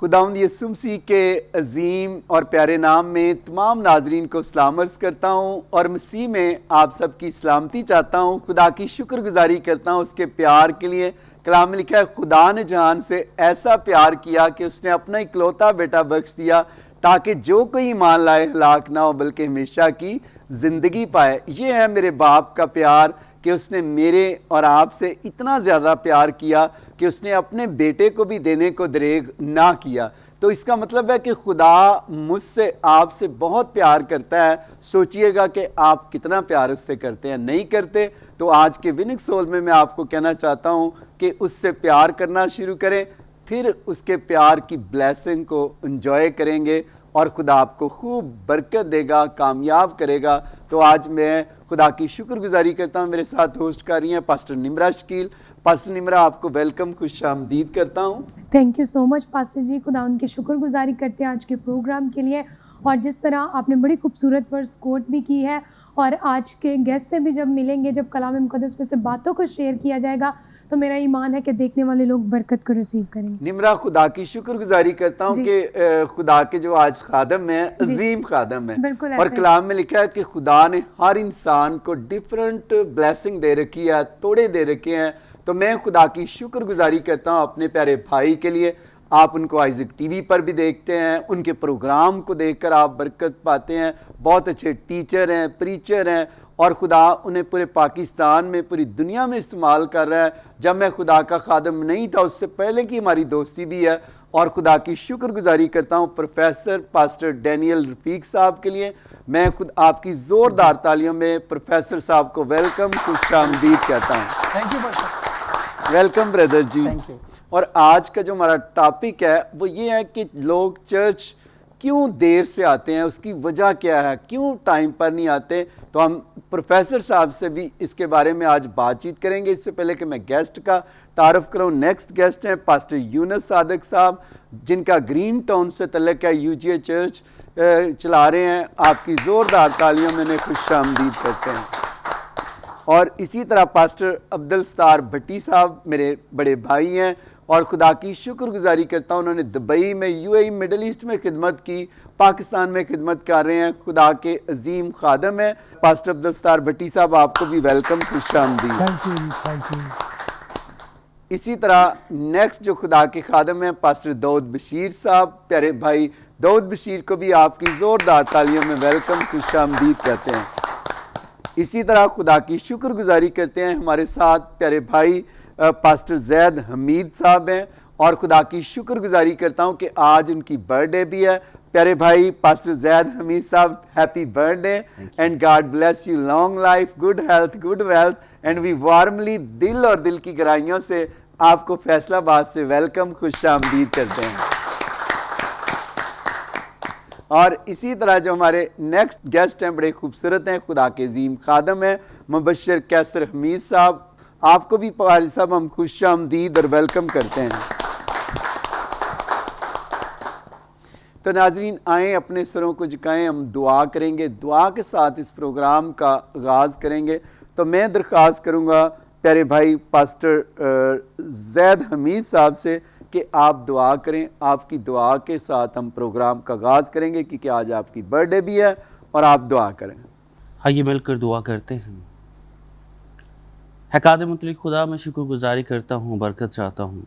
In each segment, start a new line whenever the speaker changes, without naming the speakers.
खुदावंद यीशु मसीह के अजीम और प्यारे नाम में तमाम नाजरीन को सलाम अर्ज़ करता हूँ और मसीह में आप सबकी सलामती चाहता हूँ। खुदा की शुक्रगुजारी करता हूँ उसके प्यार के लिए। कलाम में लिखा है, खुदा ने जहान से ऐसा प्यार किया कि उसने अपना इकलौता बेटा बख्श दिया ताकि जो कोई ईमान लाए हलाक ना हो बल्कि हमेशा की ज़िंदगी पाए। ये है मेरे बाप का प्यार कि उसने मेरे और आपसे इतना ज़्यादा प्यार किया कि उसने अपने बेटे को भी देने को दरेग ना किया। तो इसका मतलब है कि खुदा मुझसे आपसे बहुत प्यार करता है। सोचिएगा कि आप कितना प्यार उससे करते हैं। नहीं करते तो आज के विनिंग सोल में मैं आपको कहना चाहता हूँ कि उससे प्यार करना शुरू करें, फिर उसके प्यार की ब्लेसिंग को एंजॉय करेंगे और खुदा आपको खूब बरकत देगा, कामयाब करेगा। तो आज मैं खुदा की शुक्रगुजारी करता हूँ। मेरे साथ होस्ट कर रही हैं पास्टर निम्रा शकील। पास्टर निम्रा, आपको वेलकम, खुशामदीद करता हूँ।
Thank you so much pastor ji. खुदा उनकी शुक्रगुजारी करते हैं आज के प्रोग्राम के लिए, और जिस तरह आपने बड़ी खूबसूरत वर्ड्स कोट भी की है, और आज के गेस्ट से भी जब मिलेंगे, जब कलाम मुकद्दस में से बातों को शेयर किया जाएगा, तो मेरा ईमान है कि देखने वाले लोग बरकत को रिसीव करेंगे।
निम्रा, खुदा की शुक्रगुजारी करता हूँ कि खुदा के जो आज खादम है, अजीम खादम है, और कलाम में लिखा है कि खुदा ने हर इंसान को डिफरेंट ब्लेसिंग दे रखी है, तोड़े दे रखे हैं। तो मैं खुदा की शुक्रगुजारी करता हूँ अपने प्यारे भाई के लिए। आप उनको आइज़क टीवी पर भी देखते हैं, उनके प्रोग्राम को देखकर आप बरकत पाते हैं। बहुत अच्छे टीचर हैं, प्रीचर हैं, और खुदा उन्हें पूरे पाकिस्तान में, पूरी दुनिया में इस्तेमाल कर रहा है। जब मैं खुदा का खादम नहीं था, उससे पहले की हमारी दोस्ती भी है, और खुदा की शुक्रगुजारी करता हूँ प्रोफेसर पास्टर डैनियल रफ़ीक साहब के लिए। मैं खुद आपकी ज़ोरदार तालियों में प्रोफेसर साहब को वेलकम, खुशामदीद कहता हूँ।
थैंक यू,
वेलकम ब्रदर जी। और आज का जो हमारा टॉपिक है वो ये है कि लोग चर्च क्यों देर से आते हैं, उसकी वजह क्या है, क्यों टाइम पर नहीं आते। तो हम प्रोफेसर साहब से भी इसके बारे में आज बातचीत करेंगे। इससे पहले कि मैं गेस्ट का तारुफ करूँ, नेक्स्ट गेस्ट हैं पास्टर यूनुस सादिक साहब, जिनका ग्रीन टाउन से तल्लुक़ है, यूजीए चर्च चला रहे हैं। आपकी ज़ोरदार तालियों में उन्हें खुशामदीद करते हैं। और इसी तरह पास्टर अब्दुल सत्तार भट्टी साहब मेरे बड़े भाई हैं, और खुदा की शुक्रगुजारी करता हूँ, उन्होंने दुबई में, यूएई, मिडल ईस्ट में खिदमत की, पाकिस्तान में खिदमत कर रहे हैं। खुदा के अजीम खादम हैं। पास्टर अब्दुल सत्तार भट्टी साहब, आपको भी वेलकम, खुशामदीद।
Thank you.
इसी तरह नेक्स्ट जो खुदा के खादम हैं पास्टर दाऊद बशीर साहब, प्यारे भाई दाऊद बशीर को भी आपकी ज़ोरदार तालियों में वेलकम, खुशामदीद कहते हैं। इसी तरह खुदा की शुक्रगुजारी करते हैं हमारे साथ प्यारे भाई पास्टर जैद हमीद साहब हैं, और खुदा की शुक्रगुजारी करता हूं कि आज उनकी बर्थडे भी है। प्यारे भाई pastor Zaid Hamid sahab, happy birthday and God bless you, long life, good health, good wealth, and we warmly दिल और दिल की गहराइयों से आपको फैसलाबाद से वेलकम, खुशामदीद करते हैं। और इसी तरह जो हमारे नेक्स्ट गेस्ट हैं बड़े खूबसूरत हैं, खुदा के अजीम खादम हैं मुबशर कैसर हमीद साहब। आपको भी पारी साहब हम खुशामदीद और वेलकम करते हैं। तो नाजरीन, आए अपने सरों को झुकाएं, हम दुआ करेंगे। दुआ के साथ इस प्रोग्राम का आगाज़ करेंगे। तो मैं दरख्वास्त करूँगा प्यारे भाई पास्टर जैद हमीद साहब से कि आप दुआ करें। आपकी दुआ के साथ हम प्रोग्राम का आगाज़ करेंगे, क्योंकि आज आपकी बर्थडे भी है, और आप दुआ करें।
आइए मिलकर दुआ करते हैं। है कादिर मुतलिक खुदा, मैं शुक्रगुजारी करता हूँ, बरकत चाहता हूँ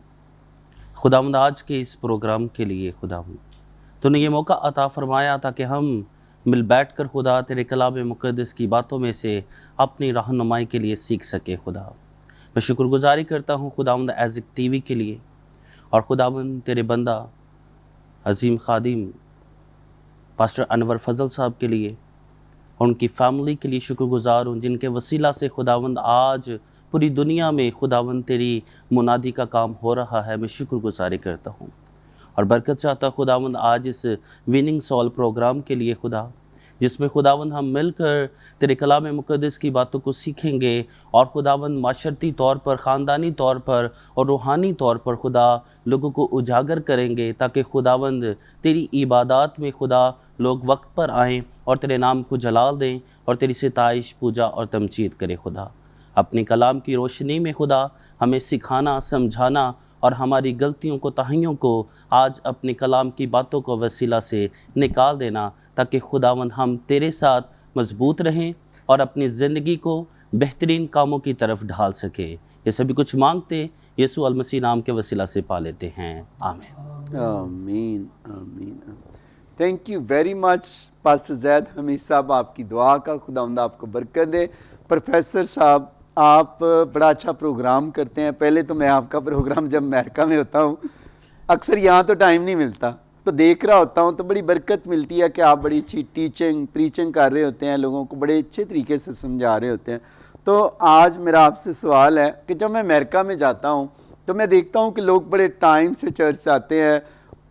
खुदावंद आज के इस प्रोग्राम के लिए। खुदावंद तूने ये मौका अता फरमाया ताकि हम मिल बैठ कर खुदा तेरे कलाम मुक़द्दस की बातों में से अपनी रहनुमाई के लिए सीख सके। खुदा मैं शुक्रगुजारी करता हूँ खुदावंद आइज़क टीवी के लिए, और खुदावंद तेरे बंदा अजीम खादिम पास्टर अनवर फजल साहब के लिए और उनकी फैमिली के लिए शुक्रगुजार हूँ, जिनके वसीला से खुदावंद आज पूरी दुनिया में खुदावंद तेरी मुनादी का काम हो रहा है। मैं शुक्रगुजारी करता हूँ और बरकत चाहता खुदावंद आज इस विनिंग सॉल प्रोग्राम के लिए खुदा, जिसमें खुदावंद हम मिलकर तेरे कलाम मुक़द्दस की बातों को सीखेंगे, और खुदावंद माशरती तौर पर, ख़ानदानी तौर पर और रूहानी तौर पर खुदा लोगों को उजागर करेंगे, ताकि खुदावंद तेरी इबादत में खुदा लोग वक्त पर आएँ और तेरे नाम को जलाल दें और तेरी सिताइश, पूजा और तमजीद करें। खुदा अपने कलाम की रोशनी में खुदा हमें सिखाना, समझाना और हमारी गलतियों को, ताहियों को आज अपने कलाम की बातों को वसीला से निकाल देना, ताकि खुदावन हम तेरे साथ मजबूत रहें और अपनी ज़िंदगी को बेहतरीन कामों की तरफ ढाल सके। ये सभी कुछ मांगते यीशु अल मसीह नाम के वसीला से पा लेते हैं, आमीन।
आमीन आमीन। Thank you very much pastor Zaid Hamid साहब, आपकी दुआ का खुदावंद आपको बरकत दे। प्रोफेसर साहब, आप बड़ा अच्छा प्रोग्राम करते हैं। पहले तो मैं आपका प्रोग्राम जब अमेरिका में होता हूँ, अक्सर यहाँ तो टाइम नहीं मिलता, तो देख रहा होता हूँ तो बड़ी बरकत मिलती है कि आप बड़ी अच्छी प्रीचिंग कर रहे होते हैं, लोगों को बड़े अच्छे तरीके से समझा रहे होते हैं। तो आज मेरा आपसे सवाल है कि जब मैं अमेरिका में जाता हूँ तो मैं देखता हूँ कि लोग बड़े टाइम से चर्च आते हैं।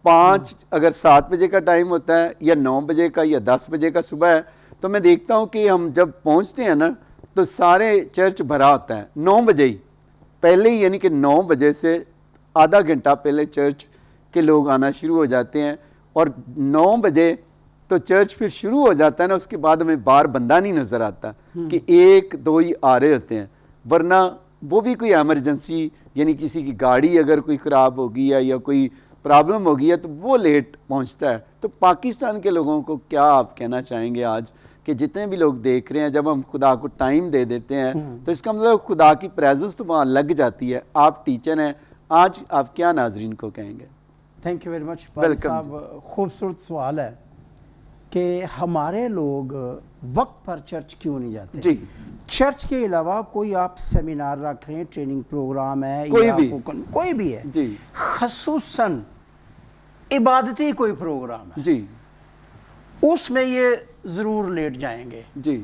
5 अगर 7 बजे का टाइम होता है या 9 बजे का या 10 बजे का सुबह है, तो मैं देखता हूँ कि हम जब पहुँचते हैं ना तो सारे चर्च भरा होता है 9 बजे ही, पहले ही, यानी कि 9 बजे से आधा घंटा पहले चर्च के लोग आना शुरू हो जाते हैं और 9 बजे तो चर्च फिर शुरू हो जाता है ना, उसके बाद हमें बाहर बंदा नहीं नज़र आता कि 1-2 ही आ रहे होते हैं, वरना वो भी कोई एमरजेंसी, यानी किसी की गाड़ी अगर कोई ख़राब होगी या कोई प्रॉब्लम होगी है तो वो लेट पहुंचता है। तो पाकिस्तान के लोगों को क्या आप कहना चाहेंगे आज कि जितने भी लोग देख रहे हैं, जब हम खुदा को टाइम दे देते हैं तो इसका मतलब खुदा की प्रेजेंस तो वहाँ लग जाती है। आप टीचर हैं, आज आप क्या नाजरीन को कहेंगे?
Thank you very much
welcome
साहब। खूबसूरत सवाल है कि हमारे लोग वक्त पर चर्च क्यों नहीं जाते
जी।
चर्च के अलावा कोई आप सेमिनार रख रहे हैं, ट्रेनिंग प्रोग्राम है, कोई भी है
जी,
खसूसन इबादती कोई प्रोग्राम है
जी,
उसमें ये ज़रूर लेट जाएंगे
जी,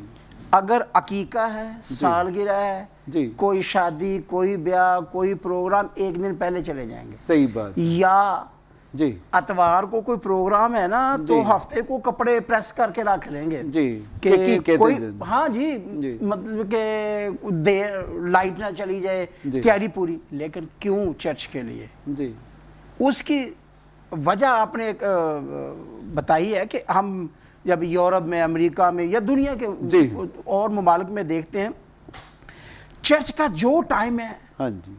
अगर अकीका है, सालगिरह है
जी,
कोई शादी, कोई ब्याह, कोई प्रोग्राम, एक दिन पहले चले जाएंगे।
सही बात
या
जी,
अतवार को कोई प्रोग्राम है ना तो हफ्ते को कपड़े प्रेस करके रख लेंगे
जी,
कि कोई,
जी,
हाँ जी, मतलब कि देर लाइट ना चली जाए, तैयारी पूरी। लेकिन क्यों चर्च के लिए?
जी,
उसकी वजह आपने एक बताई है कि हम जब यूरोप में, अमेरिका में या दुनिया के और ममालिक में देखते हैं, चर्च का जो टाइम है,
हाँ जी,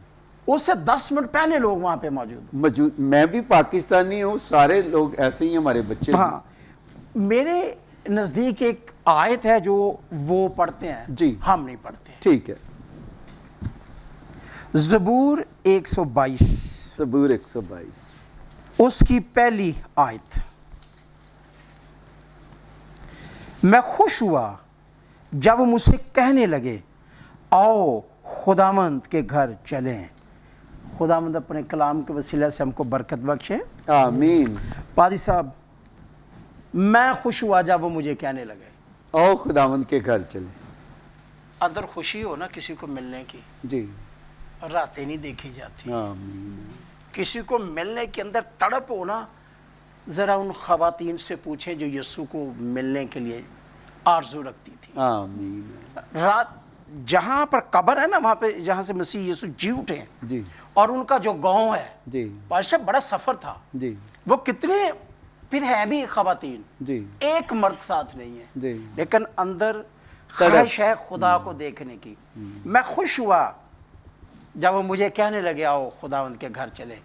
उससे 10 मिनट पहले लोग वहां पे मौजूद।
मैं भी पाकिस्तानी हूँ, सारे लोग ऐसे ही हमारे बच्चे।
हाँ, मेरे नज़दीक एक आयत है जो वो पढ़ते हैं
जी,
हम नहीं पढ़ते।
ठीक है।
ज़बूर 122,
ज़बूर 122
उसकी पहली आयत। मैं खुश हुआ जब मुझसे कहने लगे, आओ खुदावंद के घर चलें। खुदावंद अपने कलाम के वसीले से हमको बरकत बख्शे,
आमीन।
पादी साहब, मैं खुश हुआ जब वो मुझे कहने लगे,
आओ खुदावंद के घर चले।
अंदर खुशी हो ना किसी को मिलने की,
जी,
रातें नहीं देखी जाती।
आमीन।
किसी को मिलने के अंदर तड़प हो ना, ज़रा उन ख़वातीन से पूछें जो यीशु को मिलने के लिए आरज़ू रखती थी।
आमीन।
रात जहाँ पर कब्र है ना, वहाँ पे जहाँ से मसीह यीशु जी उठे
जी,
और उनका जो गांव है,
जी,
पाशा बड़ा सफ़र था
जी,
वो कितने फिर है भी ख़वातीन,
जी,
एक मर्द साथ नहीं है,
जी,
लेकिन अंदर ख्वाहिश है खुदा को देखने की। मैं खुश हुआ जब वो मुझे कहने लगे, आओ खुदावंद के घर चले।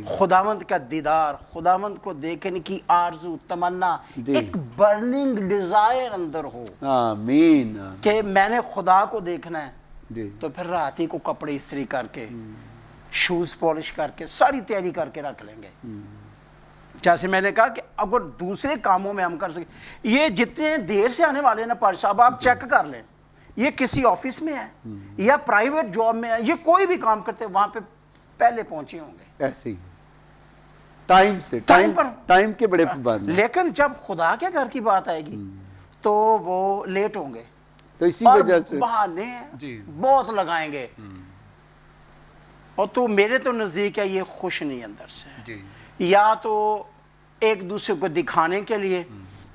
खुदावंद का दीदार, खुदावंद को देखने की आरजू, तमन्ना, एक बर्निंग डिजायर अंदर हो,
आमीन,
कि मैंने खुदा को देखना है।
जी,
तो फिर रात ही को कपड़े इस्त्री करके, शूज पॉलिश करके, सारी तैयारी करके रख लेंगे। जैसे मैंने कहा कि अगर दूसरे कामों में हम कर सके, ये जितने देर से आने वाले ना पार साहब, आप चेक कर लें, ये किसी ऑफिस में है या प्राइवेट जॉब में है, ये कोई भी काम करते वहां पे पहले पहुंचे होंगे,
ऐसे ही टाइम से, टाइम के बड़े पाबंद।
लेकिन जब खुदा के घर की बात आएगी तो वो लेट होंगे।
तो इसी वजह से
बहाने बहुत लगाएंगे। और तो मेरे तो नजदीक है ये खुश नहीं अंदर से जी। या तो एक दूसरे को दिखाने के लिए,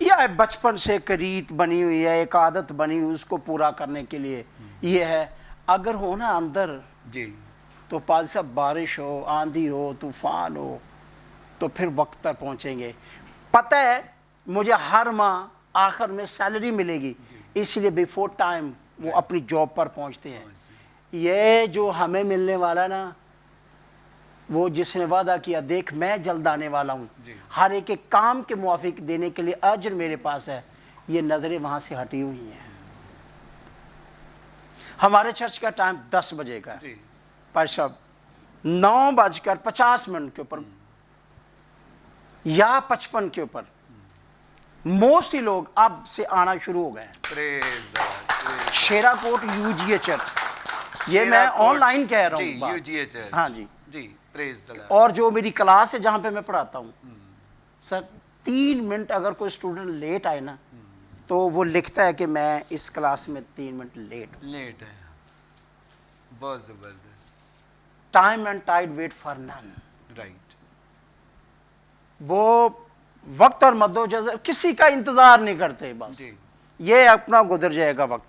या बचपन से एक रीत बनी हुई है, एक आदत बनी हुई, उसको पूरा करने के लिए ये है। अगर हो ना अंदर जी, तो पाल साहब बारिश हो, आंधी हो, तूफान हो, तो फिर वक्त पर पहुंचेंगे। पता है मुझे हर माह आखिर में सैलरी मिलेगी, इसलिए बिफोर टाइम वो अपनी जॉब पर पहुंचते हैं। ये जो हमें मिलने वाला ना, वो जिसने वादा किया, देख मैं जल्द आने वाला हूँ, हर एक काम के मुआफिक देने के लिए अजर मेरे पास है, ये नजरें वहां से हटी हुई हैं। हमारे चर्च का टाइम 10 बजे का है, पर सब 9:50 के ऊपर या 55 के ऊपर मोस्टली लोग अब से आना शुरू हो गए हैं। शेराकोट यूजीए चर्च, ये मैं ऑनलाइन कह रहा हूँ,
यूजीए चर्च,
हाँ जी
जी, प्रेज द लॉर्ड।
और जो मेरी क्लास है जहां पे मैं पढ़ाता हूँ सर, 3 मिनट अगर कोई स्टूडेंट लेट आए ना, तो वो लिखता है कि मैं इस क्लास में 3 मिनट लेट
है। बहुत जबरदस्त।
Time and tide wait for none.
Right.
वो वक्त और मद्दोजहर किसी का इंतजार नहीं करते, बस ये अपना गुजर जाएगा वक्त।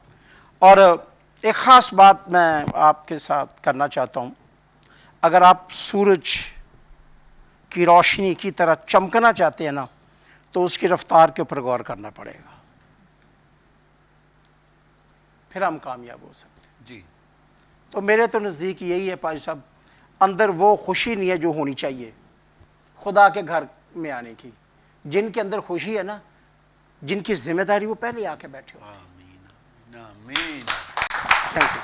और एक खास बात मैं आपके साथ करना चाहता हूँ, अगर आप सूरज की रोशनी की तरह चमकना चाहते हैं ना, तो उसकी रफ्तार के ऊपर गौर करना पड़ेगा, फिर हम कामयाब हो सकते हैं।
जी।
तो मेरे तो नज़दीक यही है पाजी साहब, अंदर वो खुशी नहीं है जो होनी चाहिए खुदा के घर में आने की। जिनके अंदर खुशी है ना, जिनकी जिम्मेदारी, वो पहले आके बैठे हो।
आमीन आमीन।
Thank you.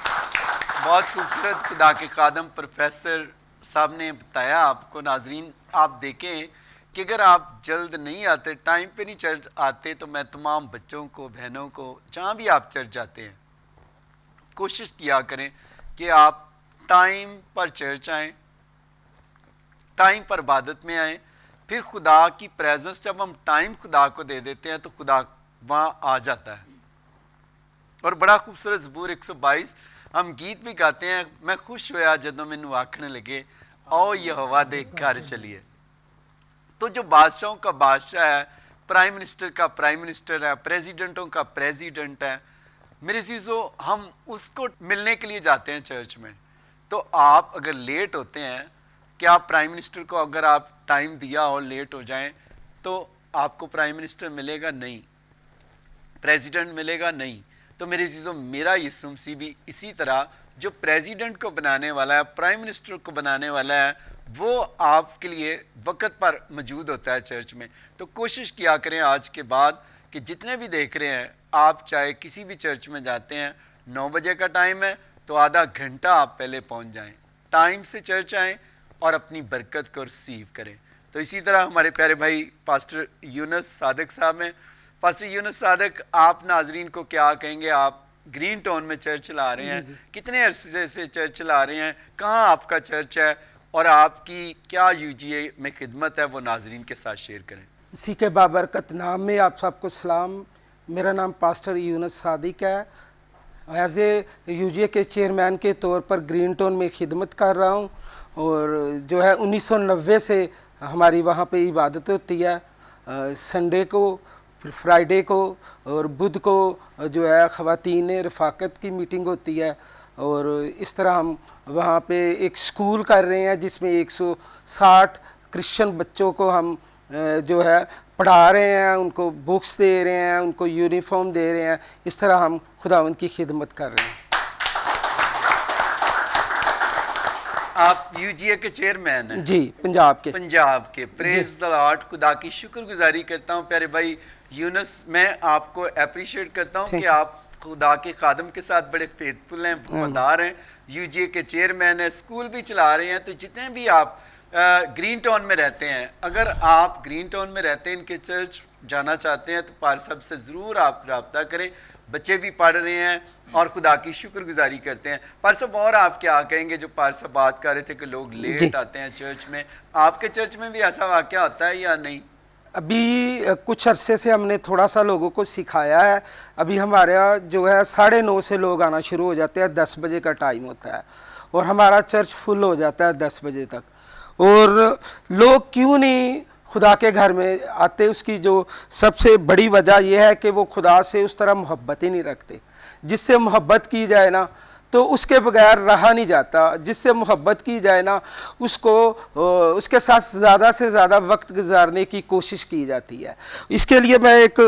बहुत खूबसूरत खुदा के खादम प्रोफेसर साहब ने बताया आपको। नाजरीन, आप देखें कि अगर आप जल्द नहीं आते, टाइम पे नहीं चर्च आते, तो मैं तमाम बच्चों को, बहनों को, जहाँ भी आप चर्च जाते हैं, कोशिश किया करें कि आप टाइम पर चर्च आएँ, टाइम पर इबादत में आएँ। फिर खुदा की प्रेजेंस, जब हम टाइम खुदा को दे देते हैं तो खुदा वहाँ आ जाता है। और बड़ा खूबसूरत ज़बूर 122 हम गीत भी गाते हैं, मैं खुश होया जदों मैनू आखने लगे आओ यहोवा दे घर चलिए। तो जो बादशाहों का बादशाह है, प्राइम मिनिस्टर का प्राइम मिनिस्टर है, प्रेसिडेंटों का प्रेसिडेंट है, मेरे चीज़ों हम उसको मिलने के लिए जाते हैं चर्च में। तो आप अगर लेट होते हैं, क्या प्राइम मिनिस्टर को अगर आप टाइम दिया और लेट हो जाएं, तो आपको प्राइम मिनिस्टर मिलेगा नहीं, प्रेसिडेंट मिलेगा नहीं। तो मेरे चीज़ों, मेरा यीशु मसीह भी इसी तरह जो प्रेसिडेंट को बनाने वाला है, प्राइम मिनिस्टर को बनाने वाला है, वो आपके लिए वक्त पर मौजूद होता है चर्च में। तो कोशिश किया करें आज के बाद कि जितने भी देख रहे हैं, आप चाहे किसी भी चर्च में जाते हैं, 9 बजे का टाइम है तो आधा घंटा आप पहले पहुंच जाएं, टाइम से चर्च आएँ और अपनी बरकत को रिसीव करें। तो इसी तरह हमारे प्यारे भाई पास्टर यूनुस सादिक साहब हैं। पास्टर यूनुस सादिक, आप नाजरीन को क्या कहेंगे? आप ग्रीन टाउन में चर्च चला रहे हैं, कितने अरसे से चर्च चला रहे हैं, कहाँ आपका चर्च है और आपकी क्या यूजीए में खिदमत है, वो नाजरीन के साथ शेयर करें।
इसी के बाबरकत नाम में आप सबको सलाम। मेरा नाम पास्टर यूनुस सादिक है। एज ए यूजीए के चेयरमैन के तौर पर ग्रीन टाउन में खिदमत कर रहा हूँ। और जो है 1990 से हमारी वहाँ पे इबादत होती है, संडे को, फिर फ्राइडे को और बुध को जो है ख़वातीन रफ़ाकत की मीटिंग होती है। और इस तरह हम वहाँ पे एक स्कूल कर रहे हैं जिसमें 160 क्रिश्चियन बच्चों को हम जो है पढ़ा रहे हैं, उनको बुक्स दे रहे हैं, उनको यूनिफॉर्म दे रहे हैं। इस तरह हम खुदावंद की खिदमत कर रहे हैं।
आप यूजीए के चेयरमैन हैं?
जी, पंजाब के।
Praise the Lord. खुदा की शुक्रगुजारी करता हूँ प्यारे भाई यूनुस, मैं आपको अप्रिशिएट करता हूँ कि आप खुदा के खादम के साथ बड़े फेथफुल हैं, वफादार हैं, यूजीए के चेयरमैन हैं, स्कूल भी चला रहे हैं। तो जितने भी आप ग्रीन टाउन में रहते हैं, अगर आप ग्रीन टाउन में रहते हैं, इनके चर्च जाना चाहते हैं, तो पार साहब से ज़रूर आप रब्ता करें। बच्चे भी पढ़ रहे हैं और खुदा की शुक्रगुजारी करते हैं। पार साहब, और आप क्या कहेंगे? जो पार साहब बात कर रहे थे कि लोग लेट आते हैं चर्च में, आपके चर्च में भी ऐसा वाक़या होता है या नहीं?
अभी कुछ अरसे से हमने थोड़ा सा लोगों को सिखाया है। अभी हमारा जो है 9:30 से लोग आना शुरू हो जाते हैं, 10 बजे का टाइम होता है और हमारा चर्च फुल हो जाता है 10 बजे तक। और लोग क्यों नहीं खुदा के घर में आते, उसकी जो सबसे बड़ी वजह यह है कि वो खुदा से उस तरह मोहब्बत ही नहीं रखते। जिससे मोहब्बत की जाए ना, तो उसके बगैर रहा नहीं जाता। जिससे मोहब्बत की जाए ना, उसको उसके साथ ज़्यादा से ज़्यादा वक्त गुजारने की कोशिश की जाती है। इसके लिए मैं एक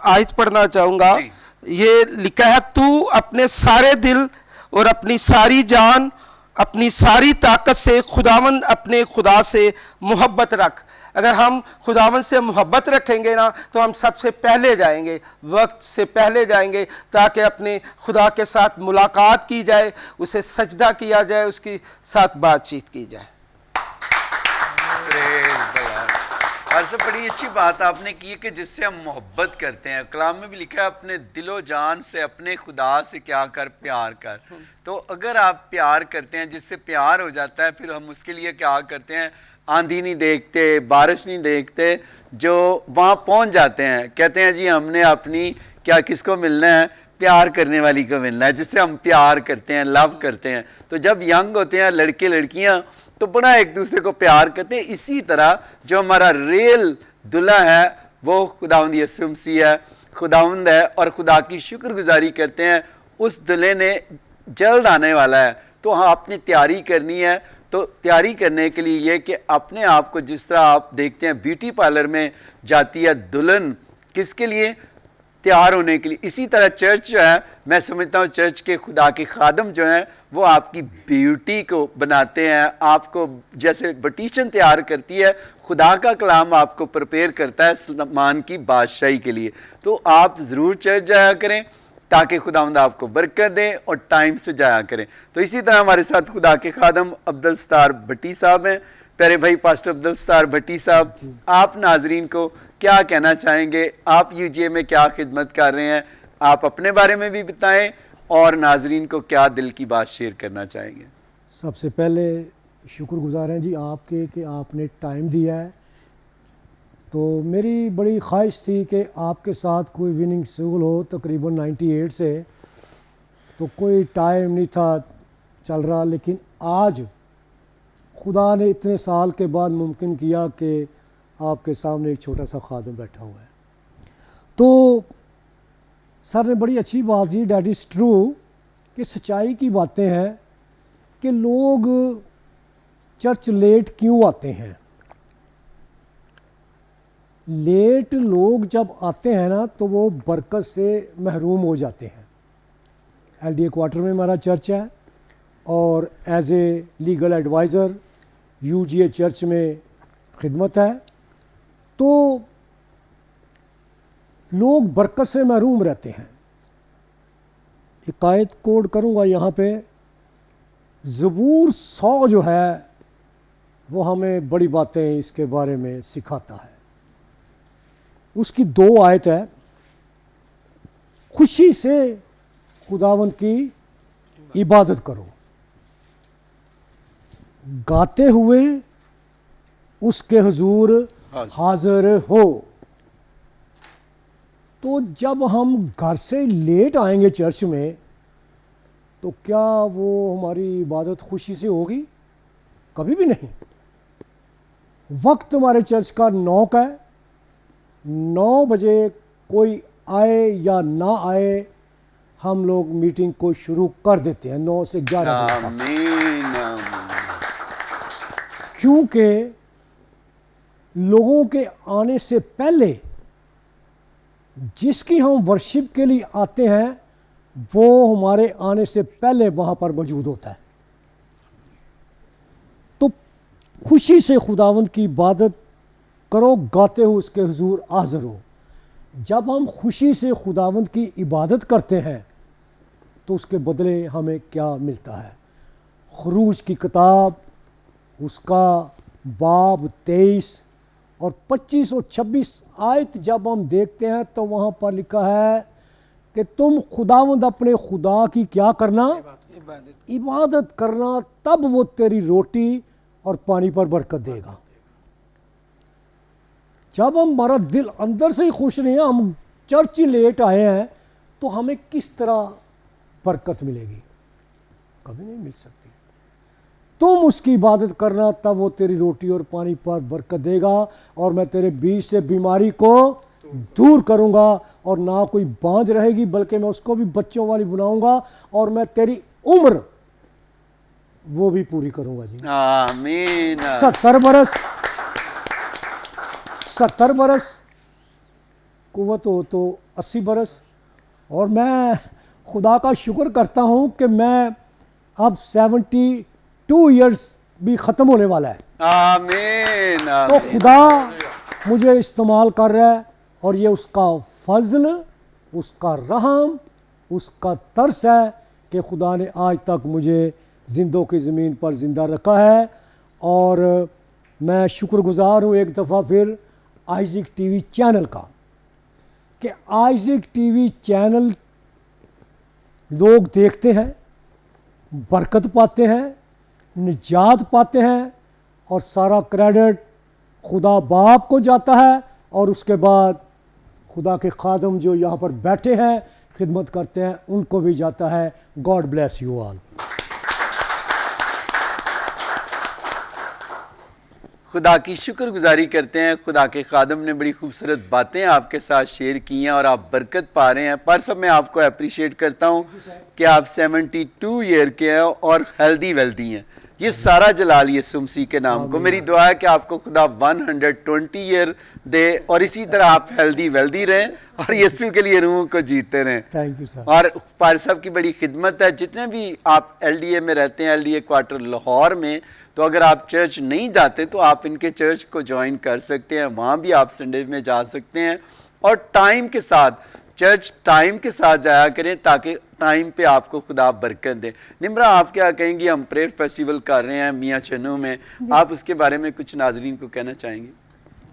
आयत पढ़ना चाहूँगा। ये लिखा है, तू अपने सारे दिल और अपनी सारी जान, अपनी सारी ताकत से खुदावंद अपने खुदा से मोहब्बत रख। अगर हम खुदावंद से मोहब्बत रखेंगे ना तो हम सबसे पहले जाएंगे, वक्त से पहले जाएंगे, ताकि अपने खुदा के साथ मुलाकात की जाए, उसे सजदा किया जाए, उसके साथ बातचीत की जाए।
और सब बड़ी अच्छी बात आपने की कि जिससे हम मोहब्बत करते हैं। कलाम में भी लिखा है अपने दिलो जान से अपने खुदा से क्या कर, प्यार कर। तो अगर आप प्यार करते हैं, जिससे प्यार हो जाता है, फिर हम उसके लिए क्या करते हैं, आंधी नहीं देखते, बारिश नहीं देखते, जो वहाँ पहुँच जाते हैं, कहते हैं जी हमने अपनी क्या किसको मिलना है, प्यार करने वाली को मिलना है, जिससे हम प्यार करते हैं, लव करते हैं। तो जब यंग होते हैं लड़के लड़कियाँ तो बड़ा एक दूसरे को प्यार करते हैं। इसी तरह जो हमारा रियल दुल्हा है वो खुदावंद यीशु मसीह है, खुदावंद है, और खुदा की शुक्रगुजारी करते हैं उस दुल्हे ने जल्द आने वाला है। तो हाँ, आपने तैयारी करनी है। तो तैयारी करने के लिए ये कि अपने आप को, जिस तरह आप देखते हैं ब्यूटी पार्लर में जाती है दुल्हन, किसके लिए, तैयार होने के लिए। इसी तरह चर्च जो है, मैं समझता हूँ चर्च के खुदा के खादम जो हैं वो आपकी ब्यूटी को बनाते हैं, आपको जैसे ब्यूटिशियन तैयार करती है, खुदा का कलाम आपको प्रिपेयर करता है सलमान की बादशाही के लिए। तो आप ज़रूर चर्च जाया करें ताकि खुदावंद आपको बरकत दे और टाइम से जाया करें। तो इसी तरह हमारे साथ खुदा के खादम अब्दुल सत्तार भट्टी साहब हैं। प्यारे भाई पास्टर अब्दुल सत्तार भट्टी साहब, आप नाजरीन को क्या कहना चाहेंगे? आप यूजीए में क्या खिदमत कर रहे हैं, आप अपने बारे में भी बताएं और नाजरीन को क्या दिल की बात शेयर करना चाहेंगे?
सबसे पहले शुक्रगुजार हैं जी आपके कि आपने टाइम दिया है। तो मेरी बड़ी ख्वाहिश थी कि आपके साथ कोई विनिंग सोल हो, तकरीबन 98 से, तो कोई टाइम नहीं था चल रहा, लेकिन आज खुदा ने इतने साल के बाद मुमकिन किया कि आपके सामने एक छोटा सा खादम बैठा हुआ है। तो सर ने बड़ी अच्छी बात की, डैट इज़ ट्रू, कि सच्चाई की बातें हैं कि लोग चर्च लेट क्यों आते हैं। लेट लोग जब आते हैं ना तो वो बरकत से महरूम हो जाते हैं। LDA क्वार्टर में हमारा चर्च है और as a legal adviser UGA church में खिदमत है। तो लोग बरकत से महरूम रहते हैं। एक आयत कोड करूँगा यहाँ पे, ज़बूर 100 जो है वो हमें बड़ी बातें इसके बारे में सिखाता है। उसकी 2 आयत है, खुशी से खुदावंद की इबादत करो, गाते हुए उसके हुजूर हाजिर हो। तो जब हम घर से लेट आएंगे चर्च में तो क्या वो हमारी इबादत खुशी से होगी? कभी भी नहीं। वक्त हमारे चर्च का 9 का है, 9 बजे कोई आए या ना आए हम लोग मीटिंग को शुरू कर देते हैं 9 से 11 बजे तक, क्योंकि लोगों के आने से पहले जिसकी हम वर्शिप के लिए आते हैं वो हमारे आने से पहले वहाँ पर मौजूद होता है। तो खुशी से खुदावंद की इबादत करो, गाते हो उसके हुजूर हाज़िर हो। जब हम खुशी से खुदावंद की इबादत करते हैं तो उसके बदले हमें क्या मिलता है? खरूज की किताब उसका बाब 23 और 25 और 26 आयत जब हम देखते हैं तो वहाँ पर लिखा है कि तुम खुदावंद अपने खुदा की क्या करना? इबादत करना, तब वो तेरी रोटी और पानी पर बरकत देगा। जब हमारा दिल अंदर से ही खुश नहीं है, हम चर्च ही लेट आए हैं, तो हमें किस तरह बरकत मिलेगी? कभी नहीं मिल सकती। तुम उसकी इबादत करना, तब वो तेरी रोटी और पानी पर बरकत देगा, और मैं तेरे बीच से बीमारी को दूर करूंगा, और ना कोई बांझ रहेगी बल्कि मैं उसको भी बच्चों वाली बनाऊंगा, और मैं तेरी उम्र वो भी पूरी करूंगा जी।
आमीन।
70 बरस कुव्वत हो तो 80 बरस, और मैं खुदा का शुक्र करता हूँ कि मैं अब 72 इयर्स भी ख़त्म होने वाला है।
आमीन
तो
आमीन।
खुदा मुझे इस्तेमाल कर रहा है और ये उसका फजल, उसका रहम, उसका तरस है कि खुदा ने आज तक मुझे जिंदों की ज़मीन पर ज़िंदा रखा है। और मैं शुक्रगुज़ार हूँ एक दफ़ा फिर आइज़िक टीवी चैनल का कि आइज़िक टीवी चैनल लोग देखते हैं, बरकत पाते हैं, निजात पाते हैं और सारा क्रेडिट खुदा बाप को जाता है और उसके बाद खुदा के खादम जो यहाँ पर बैठे हैं खिदमत करते हैं उनको भी जाता है। God bless you all.
खुदा की शुक्रगुजारी करते हैं। खुदा के खादम ने बड़ी खूबसूरत बातें आपके साथ शेयर की हैं और आप बरकत पा रहे हैं। पर सब मैं आपको अप्रिशिएट करता हूं कि आप 72 ईयर के हैं और हेल्दी वेल्दी हैं। ये सारा जलाल यीशु मसीह के नाम को। मेरी दुआ है कि आपको खुदा 120 ईयर दे और इसी तरह आप हेल्दी वेल्दी रहें और यीशु के लिए रूह को जीते रहें।
Thank you sir.
और पार साहब की बड़ी खिदमत है। जितने भी आप LDA में रहते हैं, LDA क्वार्टर लाहौर में, तो अगर आप चर्च नहीं जाते तो आप इनके चर्च को ज्वाइन कर सकते हैं। वहाँ भी आप संडे में जा सकते हैं और टाइम के साथ, चर्च टाइम के साथ जाया करें ताकि टाइम पे आपको खुदा बरकत दे। निम्रा, आप क्या कहेंगी? हम प्रेयर फेस्टिवल कर रहे हैं मियाँ चन्नू में, आप उसके बारे में कुछ नाजरीन को कहना चाहेंगे?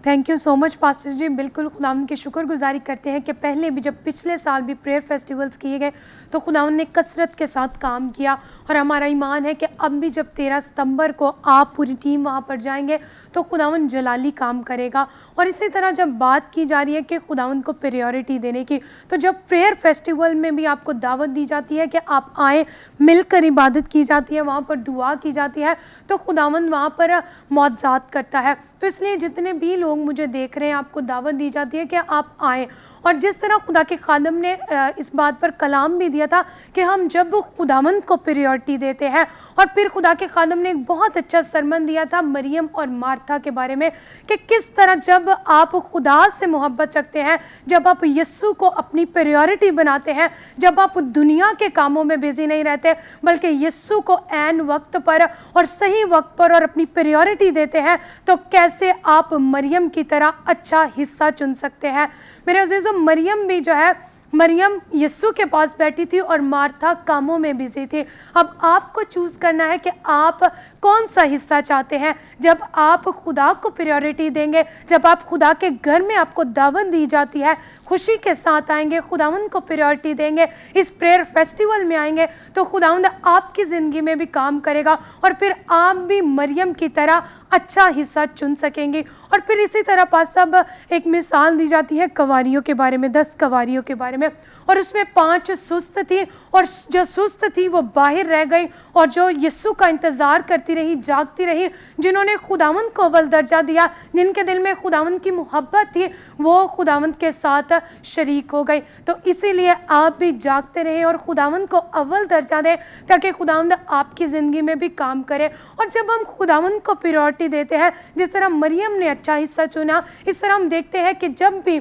Thank you so much pastor ji. बिल्कुल खुदावन की शुक्रगुजारी करते हैं कि पहले भी, जब पिछले साल भी प्रेयर फेस्टिवल्स किए गए तो खुदावन ने कसरत के साथ काम किया और हमारा ईमान है कि अब भी जब 13 सितंबर को आप पूरी टीम वहाँ पर जाएंगे तो खुदावन जलाली काम करेगा। और इसी तरह जब बात की जा रही है कि खुदावन को प्रायोरिटी देने की, तो जब प्रेयर फेस्टिवल में भी आपको दावत दी जाती है कि आप आए, मिलकर इबादत की जाती है, वहाँ पर दुआ की जाती है, तो खुदावन वहाँ पर मौजज़ात करता है। तो इसलिए जितने भी लोग मुझे देख रहे हैं, आपको दावत दी जाती है कि आप आएँ। और जिस तरह खुदा के खादम ने इस बात पर कलाम भी दिया था कि हम जब खुदावंद को प्रायोरिटी देते हैं, और फिर खुदा के खादम ने एक बहुत अच्छा सरमन दिया था मरियम और मार्था के बारे में कि किस तरह जब आप खुदा से मोहब्बत रखते हैं, जब आप यीशु को अपनी प्रायोरिटी बनाते हैं, जब आप दुनिया के कामों में बिजी नहीं रहते बल्कि यीशु को ऐन वक्त पर और सही वक्त पर और अपनी प्रायोरिटी देते हैं, तो कैसे आप मरियम की तरह अच्छा हिस्सा चुन सकते हैं। मेरे अजीजों, मरियम भी जो है, मरियम यीशु के पास बैठी थी और मार्था कामों में बिजी थी। अब आपको चूज़ करना है कि आप कौन सा हिस्सा चाहते हैं। जब आप खुदा को प्रायोरिटी देंगे, जब आप खुदा के घर में आपको दावत दी जाती है, खुशी के साथ आएंगे, खुदावंद को प्रायोरिटी देंगे, इस प्रेयर फेस्टिवल में आएंगे, तो खुदावंद आपकी ज़िंदगी में भी काम करेगा और फिर आप भी मरियम की तरह अच्छा हिस्सा चुन सकेंगे। और फिर इसी तरह पास सब एक मिसाल दी जाती है कवारियों के बारे में, 10 कवारियों के बारे में, और उसमें 5 सुस्त थी और जो सुस्त थी वो बाहर रह गई और जो यीशु का इंतज़ार करती रही, जागती रही, जिन्होंने खुदावंद को अव्वल दर्जा दिया, जिनके दिल में खुदावंद की मोहब्बत थी, वो खुदावंद के साथ शरीक हो गई। तो इसीलिए आप भी जागते रहें और खुदावंद को अव्वल दर्जा दें ताकि खुदावंद आपकी ज़िंदगी में भी काम करे। और जब हम खुदावंद को प्रायोरिटी देते हैं, जिस तरह मरियम ने अच्छा हिस्सा चुना, इस तरह हम देखते हैं कि जब भी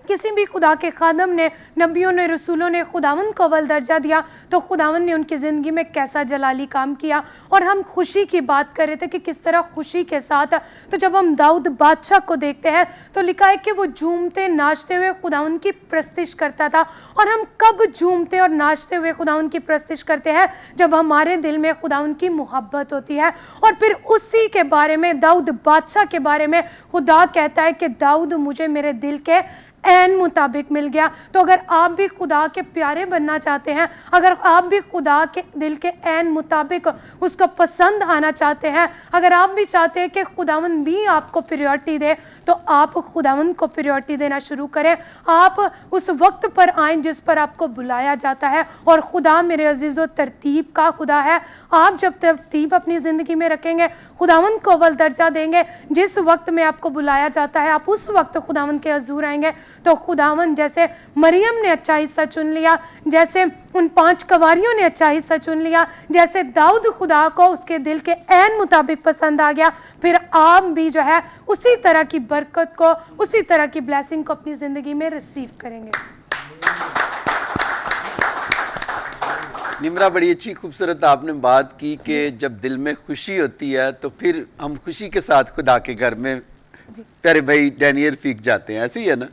किसी भी खुदा के खादम ने, नबियों ने, रसूलों ने खुदावंद को अव्वल दर्जा दिया तो खुदावंद ने उनकी ज़िंदगी में कैसा जलाली काम किया। और हम खुशी की बात कर रहे थे कि किस तरह खुशी के साथ, तो जब हम दाऊद बादशाह को देखते हैं तो लिखा है कि वो झूमते नाचते हुए खुदावंद की प्रस्तिश करता था। और हम कब झूमते और नाचते हुए खुदावंद की प्रस्तिश करते हैं? जब हमारे दिल में खुदावंद की मोहब्बत होती है। और फिर उसी के बारे में, दाऊद बादशाह के बारे में खुदा कहता है कि दाऊद मुझे मेरे दिल के ऐन मुताबिक मिल गया। तो अगर आप भी खुदा के प्यारे बनना चाहते हैं, अगर आप भी खुदा के दिल के ऐन मुताबिक उसको पसंद आना चाहते हैं, अगर आप भी चाहते हैं कि खुदावंद भी आपको प्रायोरिटी दे, तो आप खुदावंद को प्रायोरिटी देना शुरू करें। आप उस वक्त पर आएँ जिस पर आपको बुलाया जाता है। और खुदा मेरे अजीज़ों तरतीब का खुदा है। आप जब तरतीब अपनी ज़िंदगी में रखेंगे, खुदावंद को अव्वल दर्जा देंगे, जिस वक्त में आपको बुलाया जाता है आप उस वक्त खुदावंद के हजूर आएंगे, तो खुदावंद जैसे मरियम ने अच्छा हिस्सा चुन लिया, जैसे उन 5 कवारियों ने अच्छा हिस्सा चुन लिया, जैसे दाऊद खुदा को उसके दिल के ऐन मुताबिक पसंद आ गया, फिर आप भी जो है उसी तरह की बरकत को, उसी तरह की ब्लेसिंग को अपनी ज़िंदगी में रिसीव करेंगे।
निमरा, बड़ी अच्छी खूबसूरत आपने बात की कि जब दिल में खुशी होती है तो फिर हम खुशी के साथ खुदा के घर में प्यारे भाई डैनियल फीक जाते हैं, ऐसे ही है ना।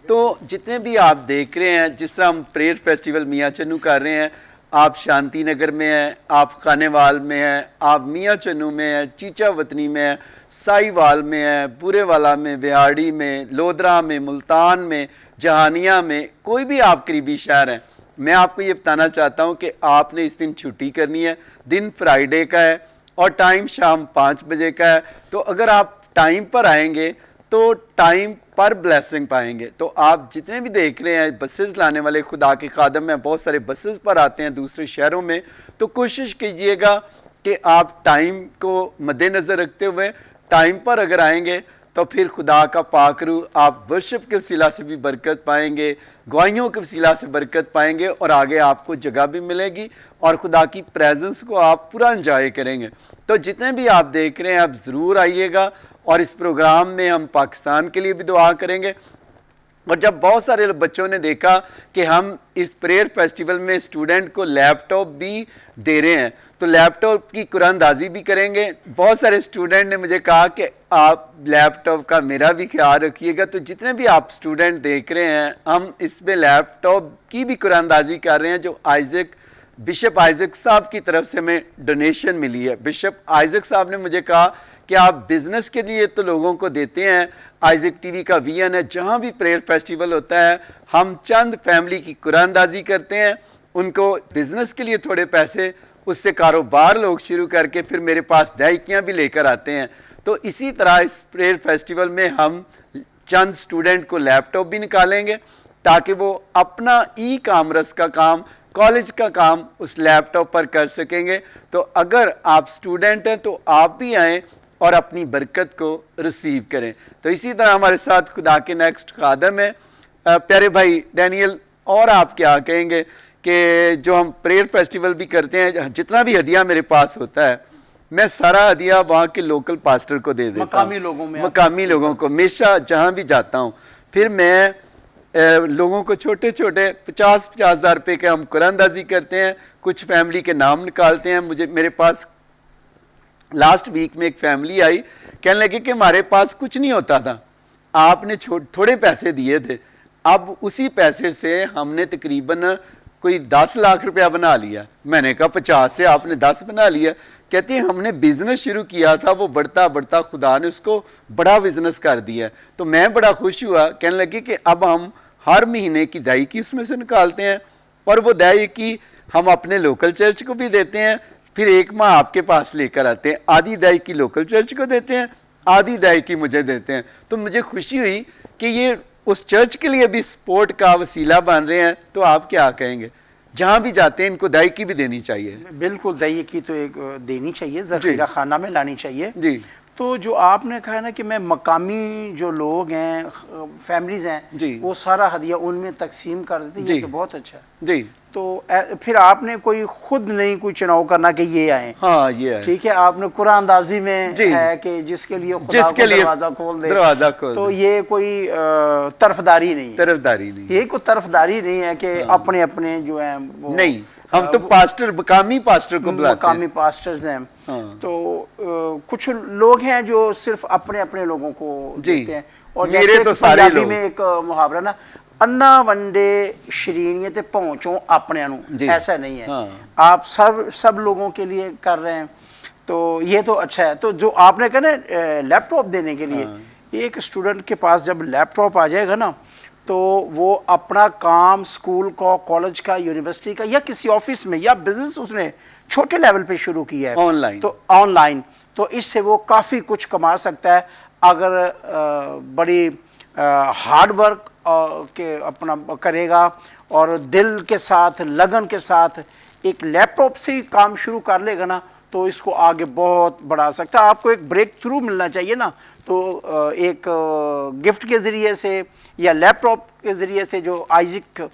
तो जितने भी आप देख रहे हैं, जिस तरह हम प्रेयर फेस्टिवल मियाँ चन्नू कर रहे हैं, आप शांति नगर में हैं, आप खानेवाल में हैं, आप मियाँ चन्नू में हैं, चीचा वतनी में हैं, साईवाल में हैं, बुरेवाला में, बिहाड़ी में, लोधरा में, मुल्तान में, जहानिया में, कोई भी आप करीबी शहर हैं, मैं आपको ये बताना चाहता हूँ कि आपने इस दिन छुट्टी करनी है। दिन फ्राइडे का है और टाइम शाम 5 बजे का है। तो अगर आप टाइम पर आएंगे तो टाइम पर ब्लेसिंग पाएंगे। तो आप जितने भी देख रहे हैं बसेस लाने वाले खुदा के खादम में बहुत सारे बसेस पर आते हैं दूसरे शहरों में, तो कोशिश कीजिएगा कि आप टाइम को मद्देनज़र रखते हुए टाइम पर अगर आएंगे तो फिर खुदा का पाक रूह आप वर्शिप के वसीला से भी बरकत पाएंगे, गवाहियों के वसीला से बरकत पाएंगे और आगे आपको जगह भी मिलेगी और खुदा की प्रेजेंस को आप पूरा इंजॉय करेंगे। तो जितने भी आप देख रहे हैं आप ज़रूर आइएगा और इस प्रोग्राम में हम पाकिस्तान के लिए भी दुआ करेंगे। और जब बहुत सारे बच्चों ने देखा कि हम इस प्रेयर फेस्टिवल में स्टूडेंट को लैपटॉप भी दे रहे हैं तो लैपटॉप की कुरानदाजी भी करेंगे। बहुत सारे स्टूडेंट ने मुझे कहा कि आप लैपटॉप का मेरा भी ख्याल रखिएगा। तो जितने भी आप स्टूडेंट देख रहे हैं हम इसमें लैपटॉप की भी कुरानदाजी कर रहे हैं जो बिशप आइजक साहब की तरफ से हमें डोनेशन मिली है। बिशप आइजक साहब ने मुझे कहा कि आप बिज़नेस के लिए तो लोगों को देते हैं, आइजक टीवी का विजन है जहाँ भी प्रेयर फेस्टिवल होता है हम चंद फैमिली की कुरानदाजी करते हैं, उनको बिज़नेस के लिए थोड़े पैसे, उससे कारोबार लोग शुरू करके फिर मेरे पास दायकियाँ भी लेकर आते हैं। तो इसी तरह इस प्रेयर फेस्टिवल में हम चंद स्टूडेंट को लैपटॉप भी निकालेंगे ताकि वो अपना ई कामर्स का काम, कॉलेज का काम उस लैपटॉप पर कर सकेंगे। तो अगर आप स्टूडेंट हैं तो आप भी आएँ और अपनी बरकत को रिसीव करें। तो इसी तरह हमारे साथ खुदा के नेक्स्ट खादम है प्यारे भाई डैनियल, और आप क्या कहेंगे कि जो हम प्रेयर फेस्टिवल भी करते हैं, जितना भी हदिया मेरे पास होता है मैं सारा हदिया वहाँ के लोकल पास्टर को दे देता हूँ, मकामी लोगों को हमेशा जहाँ भी जाता हूँ। फिर मैं लोगों को छोटे छोटे 50-50 हज़ार रुपये के हम कुरानदाजी करते हैं, कुछ फैमिली के नाम निकालते हैं। मेरे पास लास्ट वीक में एक फैमिली आई, कहने लगे कि हमारे पास कुछ नहीं होता था, आपने थोड़े पैसे दिए थे, अब उसी पैसे से हमने तकरीबन कोई 10 लाख रुपया बना लिया। मैंने कहा 50 से आपने 10 बना लिया। कहती है हमने बिज़नेस शुरू किया था, वो बढ़ता बढ़ता खुदा ने उसको बड़ा बिज़नेस कर दिया। तो मैं बड़ा खुश हुआ। कहने लगे कि अब हम हर महीने की दायकी उसमें से निकालते हैं और वो दायकी हम अपने लोकल चर्च को भी देते हैं, फिर एक माह आपके पास लेकर आते हैं, आधी दायकी लोकल चर्च को देते हैं, आधी दायकी मुझे देते हैं। तो मुझे खुशी हुई कि ये उस चर्च के लिए भी सपोर्ट का वसीला बन रहे हैं। तो आप क्या कहेंगे, जहाँ भी जाते हैं इनको दायकी भी देनी चाहिए?
बिल्कुल, दायकी तो एक देनी चाहिए, ज़ख़ीरा खाना में लानी चाहिए
जी।
तो जो आपने कहा ना कि मैं मकामी जो लोग हैं, फैमिलीज हैं, वो सारा हदिया उनमें तकसीम कर देते हैं, ये तो बहुत अच्छा है
जी।
तो फिर आपने कोई खुद नहीं कोई चुनाव करना कि ये आए,
हाँ ये है,
ठीक है, आपने कुरानदाजी में है कि जिसके लिए खुदा को दरवाजा खोल दे,
दरवाजा खोल
तो ये कोई तरफदारी नहीं है, ये कोई तरफदारी नहीं है कि अपने अपने जो है
नहीं, हम तो पास्टर, मकामी पास्टर को बुलाते हैं,
मकामी पास्टर्स हैं। तो कुछ लोग हैं जो सिर्फ अपने अपने लोगों को देते हैं। और
मेरे तो सारे लोग
में एक मुहावरा ना, अन्ना वंडे शरीनिये ते पहुंचो अपने नु, ऐसा नहीं है। आप सब लोगों के लिए कर रहे हैं, तो ये तो अच्छा है। तो जो आपने कहा ना लैपटॉप देने के लिए, एक स्टूडेंट के पास जब लैपटॉप आ जाएगा ना तो वो अपना काम स्कूल का, कॉलेज का, यूनिवर्सिटी का या किसी ऑफिस में या बिजनेस उसने छोटे लेवल पे शुरू किया है
ऑनलाइन,
तो ऑनलाइन, तो इससे वो काफ़ी कुछ कमा सकता है अगर बड़ी हार्ड वर्क के अपना करेगा और दिल के साथ, लगन के साथ एक लैपटॉप से ही काम शुरू कर लेगा ना, तो इसको आगे बहुत बढ़ा सकता है। आपको एक ब्रेक थ्रू मिलना चाहिए ना, तो एक गिफ्ट के ज़रिए से या लैपटॉप के ज़रिए से जो आइजक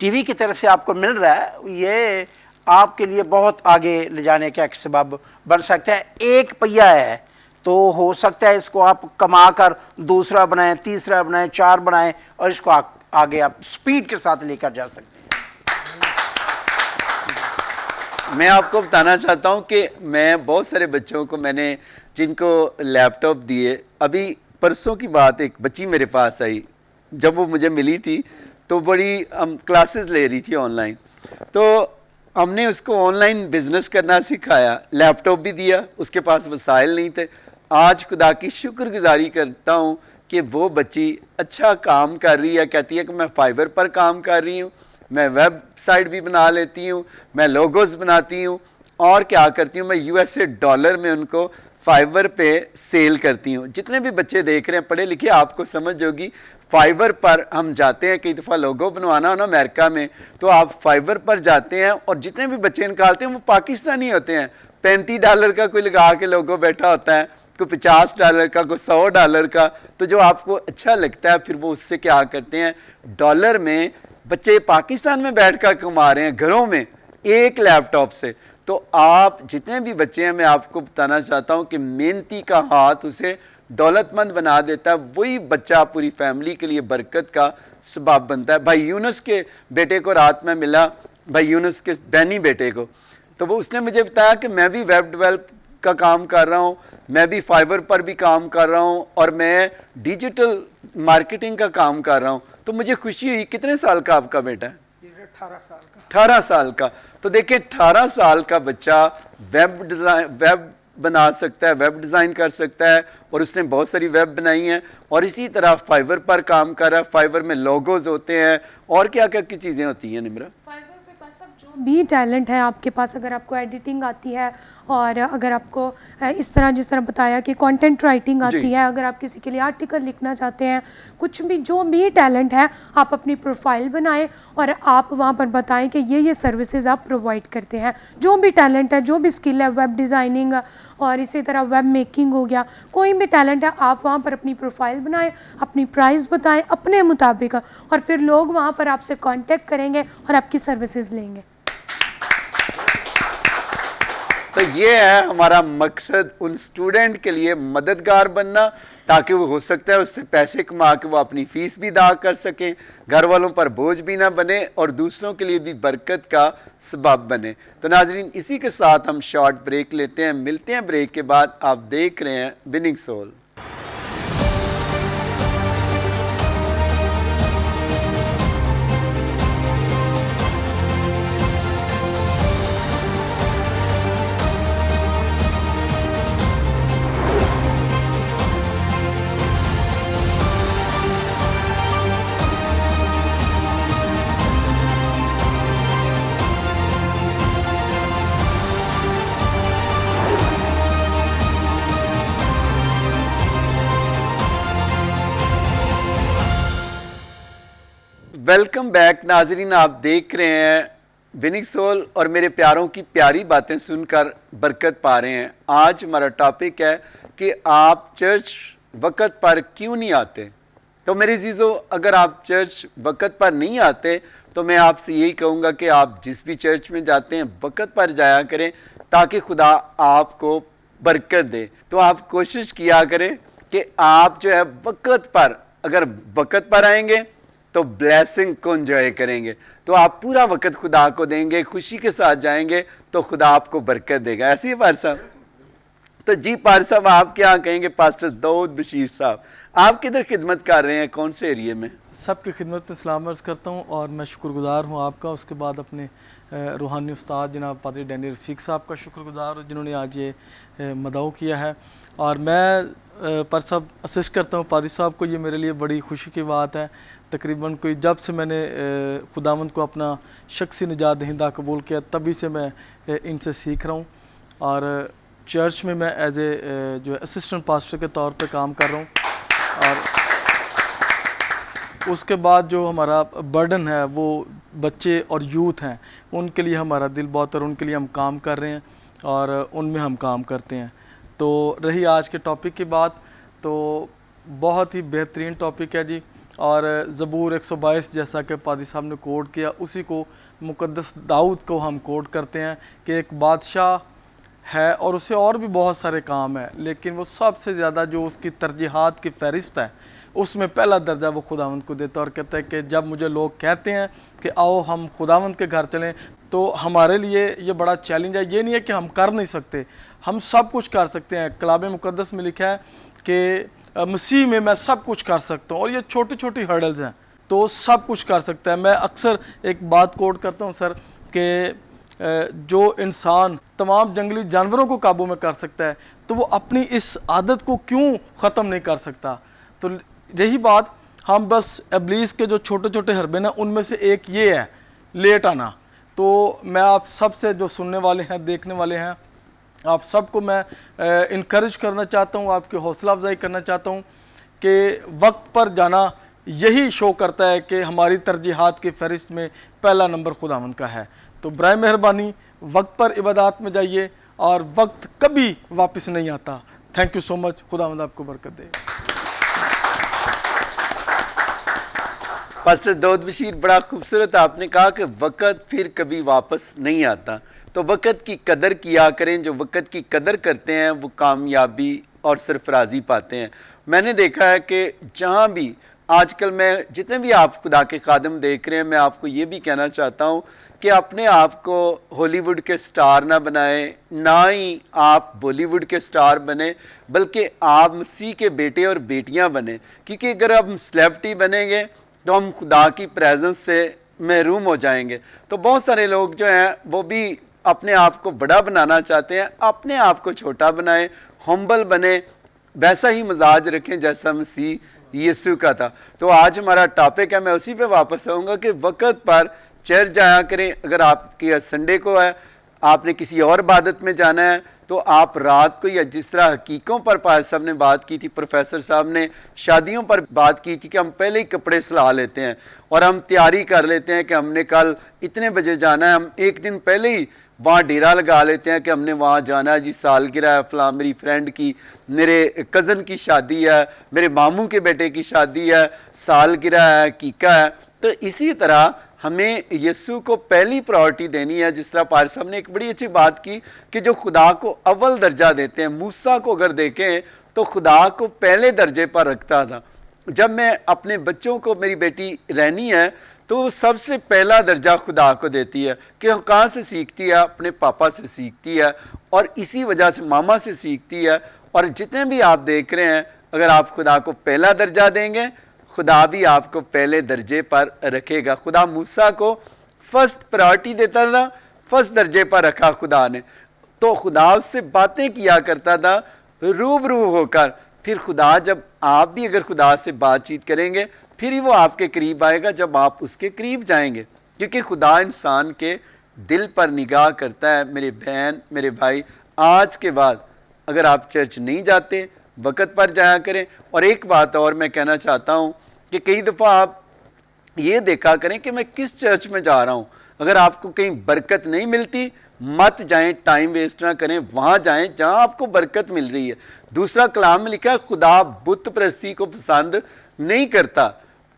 टीवी की तरफ से आपको मिल रहा है, ये आपके लिए बहुत आगे ले जाने का एक सबब बन सकता है। एक पहिया है तो हो सकता है इसको आप कमा कर दूसरा बनाएं, तीसरा बनाएं, 4 बनाएं और इसको आगे आप स्पीड के साथ लेकर जा सकते हैं।
मैं आपको बताना चाहता हूँ कि मैं बहुत सारे बच्चों को मैंने जिनको लैपटॉप दिए, अभी परसों की बात, एक बच्ची मेरे पास आई, जब वो मुझे मिली थी तो बड़ी हम क्लासेस ले रही थी ऑनलाइन, तो हमने उसको ऑनलाइन बिजनेस करना सिखाया, लैपटॉप भी दिया, उसके पास वसाइल नहीं थे। आज खुदा की शुक्रगुजारी करता हूँ कि वो बच्ची अच्छा काम कर रही है, कहती है कि मैं फाइवर पर काम कर रही हूँ, मैं वेबसाइट भी बना लेती हूँ, मैं लोगोस बनाती हूँ, और क्या करती हूँ, मैं यूएसए डॉलर में उनको फाइवर पे सेल करती हूँ। जितने भी बच्चे देख रहे हैं पढ़े लिखे, आपको समझ होगी, फाइवर पर हम जाते हैं, कई दफ़ा लोगो बनवाना हो ना अमेरिका में, तो आप फाइवर पर जाते हैं और जितने भी बच्चे निकालते हैं वो पाकिस्तानी होते हैं। $35 का कोई लगा के लोगो बैठा होता है, कोई $50 का, कोई $100 का, तो जो आपको अच्छा लगता है फिर वो उससे क्या करते हैं, डॉलर में बच्चे पाकिस्तान में बैठकर कमा रहे हैं घरों में एक लैपटॉप से। तो आप जितने भी बच्चे हैं, मैं आपको बताना चाहता हूं कि मेहनती का हाथ उसे दौलतमंद बना देता है। वही बच्चा पूरी फैमिली के लिए बरकत का सबब बनता है। भाई यूनुस के बेटे को रात में मिला, भाई यूनुस के बैनी बेटे को, तो वो उसने मुझे बताया कि मैं भी वेब डेवलप का काम कर रहा हूँ, मैं भी फाइवर पर भी काम कर रहा हूँ, और मैं डिजिटल मार्केटिंग का काम कर रहा हूँ। तो मुझे खुशी हुई। कितने साल का आपका बेटा है?
18 साल का।
18 साल का। तो देखिए 18 साल का बच्चा वेब बना सकता है, वेब डिज़ाइन कर सकता है, और उसने बहुत सारी वेब बनाई हैं, और इसी तरह फाइवर पर काम कर रहा है। फाइवर में लोगोज होते हैं और क्या क्या की चीज़ें होती हैं निम्रा?
फाइवर पे पास अब जो भी टैलेंट है आपके पास, अगर आपको एडिटिंग आती है और अगर आपको इस तरह जिस तरह बताया कि कंटेंट राइटिंग आती है, अगर आप किसी के लिए आर्टिकल लिखना चाहते हैं, कुछ भी जो भी टैलेंट है, आप अपनी प्रोफाइल बनाएं और आप वहाँ पर बताएं कि ये सर्विसेज आप प्रोवाइड करते हैं। जो भी टैलेंट है, जो भी स्किल है, वेब डिज़ाइनिंग और इसी तरह वेब मेकिंग हो गया, कोई भी टैलेंट है, आप वहाँ पर अपनी प्रोफाइल बनाएं, अपनी प्राइस बताएं अपने मुताबिक, और फिर लोग वहाँ पर आपसे कांटेक्ट करेंगे और आपकी सर्विसेज लेंगे।
तो ये है हमारा मकसद, उन स्टूडेंट के लिए मददगार बनना, ताकि वो हो सकता है उससे पैसे कमा के वो अपनी फ़ीस भी अदा कर सकें, घर वालों पर बोझ भी ना बने, और दूसरों के लिए भी बरकत का सबब बने। तो नाजरीन, इसी के साथ हम शॉर्ट ब्रेक लेते हैं, मिलते हैं ब्रेक के बाद। आप देख रहे हैं विनिंग सोल। वेलकम बैक नाजरीन, आप देख रहे हैं विनिंग सोल, और मेरे प्यारों की प्यारी बातें सुनकर बरकत पा रहे हैं। आज हमारा टॉपिक है कि आप चर्च वक़्त पर क्यों नहीं आते। तो मेरे अज़ीज़ों, अगर आप चर्च वक़्त पर नहीं आते तो मैं आपसे यही कहूँगा कि आप जिस भी चर्च में जाते हैं वक़्त पर जाया करें, ताकि खुदा आपको बरकत दे। तो आप कोशिश किया करें कि आप जो है वक़्त पर, अगर वक़्त पर आएंगे तो ब्लेसिंग को एंजॉय करेंगे, तो आप पूरा वक़्त खुदा को देंगे, खुशी के साथ जाएंगे, तो खुदा आपको बरकत देगा। ऐसे ही पार साहब? तो जी पार साहब, आप क्या कहेंगे? पास्टर दाऊद बशीर साहब, आप किधर खिदमत कर रहे हैं, कौन से एरिए में?
सबकी खिदमत में सलाम अर्ज़ करता हूँ, और मैं शुक्रगुजार हूँ आपका। उसके बाद अपने रूहानी उस्ताद जनाब पादरी डैनियल रफ़ीक साहब का शुक्रगुजार हूँ, जिन्होंने आज ये मदऊ किया है। और मैं पर सब असिस्ट करता हूँ पादरी साहब को। ये मेरे लिए बड़ी खुशी की बात है। तकरीबन कोई जब से मैंने खुदावंद को अपना शख्सी निजात दहिंदा कबूल किया, तभी से मैं इनसे सीख रहा हूँ। और चर्च में मैं एज ए जो असिस्टेंट पास्टर के तौर पे काम कर रहा हूँ। और उसके बाद जो हमारा बर्डन है वो बच्चे और यूथ हैं, उनके लिए हमारा दिल बहुत, और उनके लिए हम काम कर रहे हैं और उनमें हम काम करते हैं। तो रही आज के टॉपिक की बात, तो बहुत ही बेहतरीन टॉपिक है जी। और ज़बूर 122 जैसा कि पादी साहब ने कोट किया, उसी को मुक़द्दस दाऊद को हम कोट करते हैं कि एक बादशाह है और उसे और भी बहुत सारे काम है, लेकिन वो सबसे ज़्यादा जो उसकी तरजीहात की फ़हरिस्त है उसमें पहला दर्जा वो खुदावंद को देता है और कहता है कि जब मुझे लोग कहते हैं कि आओ हम खुदावंद के घर चलें, तो हमारे लिए ये बड़ा चैलेंज है। ये नहीं है कि हम कर नहीं सकते, हम सब कुछ कर सकते हैं। कलाम मुकद्दस में लिखा है कि मसीह में मैं सब कुछ कर सकता हूँ, और ये छोटी छोटी हर्डल्स हैं तो सब कुछ कर सकता है। मैं अक्सर एक बात कोट करता हूँ सर कि जो इंसान तमाम जंगली जानवरों को काबू में कर सकता है, तो वो अपनी इस आदत को क्यों ख़त्म नहीं कर सकता। तो यही बात हम बस इब्लीस के जो छोटे छोटे हरबे हैं उनमें से एक ये है, लेट आना। तो मैं आप सब से जो सुनने वाले हैं, देखने वाले हैं, आप सबको मैं इनकरेज करना चाहता हूँ, आपकी हौसला अफजाई करना चाहता हूँ कि वक्त पर जाना यही शो करता है कि हमारी तरजीहात की फहरिस्त में पहला नंबर खुदावंद का है। तो बराए मेहरबानी वक्त पर इबादत में जाइए, और वक्त कभी वापस नहीं आता। थैंक यू सो मच, खुदावंद आपको बरकत दे।
पास्टर दाऊद बशीर, बड़ा खूबसूरत आपने कहा कि वक़्त फिर कभी वापस नहीं आता, तो वक़्त की कदर किया करें। जो वक़्त की कदर करते हैं वो कामयाबी और सरफराजी पाते हैं। मैंने देखा है कि जहाँ भी आजकल मैं जितने भी आप खुदा के खादम देख रहे हैं, मैं आपको ये भी कहना चाहता हूँ कि अपने आप को हॉलीवुड के स्टार ना बनाएं, ना ही आप बॉलीवुड के स्टार बने, बल्कि आप मसीह के बेटे और बेटियां बने। क्योंकि अगर हम सेलेब्रिटी बनेंगे तो हम खुदा की प्रेजेंस से महरूम हो जाएंगे। तो बहुत सारे लोग जो हैं वो भी अपने आप को बड़ा बनाना चाहते हैं। अपने आप को छोटा बनाएं, हम्बल बने, वैसा ही मिजाज रखें जैसा मसीह यीशु का था। तो आज हमारा टॉपिक है, मैं उसी पे वापस आऊँगा कि वक़्त पर चर्च जाया करें। अगर आपकी संडे को है, आपने किसी और इबादत में जाना है, तो आप रात को, या जिस तरह हकीकों पर पास साहब ने बात की थी, प्रोफेसर साहब ने शादियों पर बात की थी कि हम पहले ही कपड़े सिला लेते हैं और हम तैयारी कर लेते हैं कि हमने कल इतने बजे जाना है। हम एक दिन पहले ही वहाँ डेरा लगा लेते हैं कि हमने वहाँ जाना है जी, सालगिरह है फलां मेरी फ्रेंड की, मेरे कज़न की शादी है, मेरे मामू के बेटे की शादी है, सालगिरह है, हकीका है। तो इसी तरह हमें यीशु को पहली प्रायोरिटी देनी है। जिस तरह पार साहब ने एक बड़ी अच्छी बात की कि जो खुदा को अव्वल दर्जा देते हैं, मूसा को अगर देखें तो खुदा को पहले दर्जे पर रखता था। जब मैं अपने बच्चों को, मेरी बेटी रहनी है, तो सबसे पहला दर्जा खुदा को देती है कि वो कहाँ से सीखती है, अपने पापा से सीखती है, और इसी वजह से मामा से सीखती है। और जितने भी आप देख रहे हैं, अगर आप खुदा को पहला दर्जा देंगे, खुदा भी आपको पहले दर्जे पर रखेगा। खुदा मूसा को फर्स्ट प्रायोरिटी देता था, फर्स्ट दर्जे पर रखा खुदा ने। तो खुदा उससे बातें किया करता था रूबरू होकर। फिर खुदा, जब आप भी अगर खुदा से बातचीत करेंगे, फिर ही वो आपके करीब आएगा जब आप उसके करीब जाएंगे। क्योंकि खुदा इंसान के दिल पर निगाह करता है। मेरे बहन, मेरे भाई, आज के बाद अगर आप चर्च नहीं जाते, वक़्त पर जाया करें। और एक बात और मैं कहना चाहता हूँ कि कई दफ़ा आप ये देखा करें कि मैं किस चर्च में जा रहा हूँ। अगर आपको कहीं बरकत नहीं मिलती, मत जाएं, टाइम वेस्ट ना करें, वहाँ जाएं जहाँ आपको बरकत मिल रही है। दूसरा कलाम में लिखा है खुदा बुत परस्ती को पसंद नहीं करता।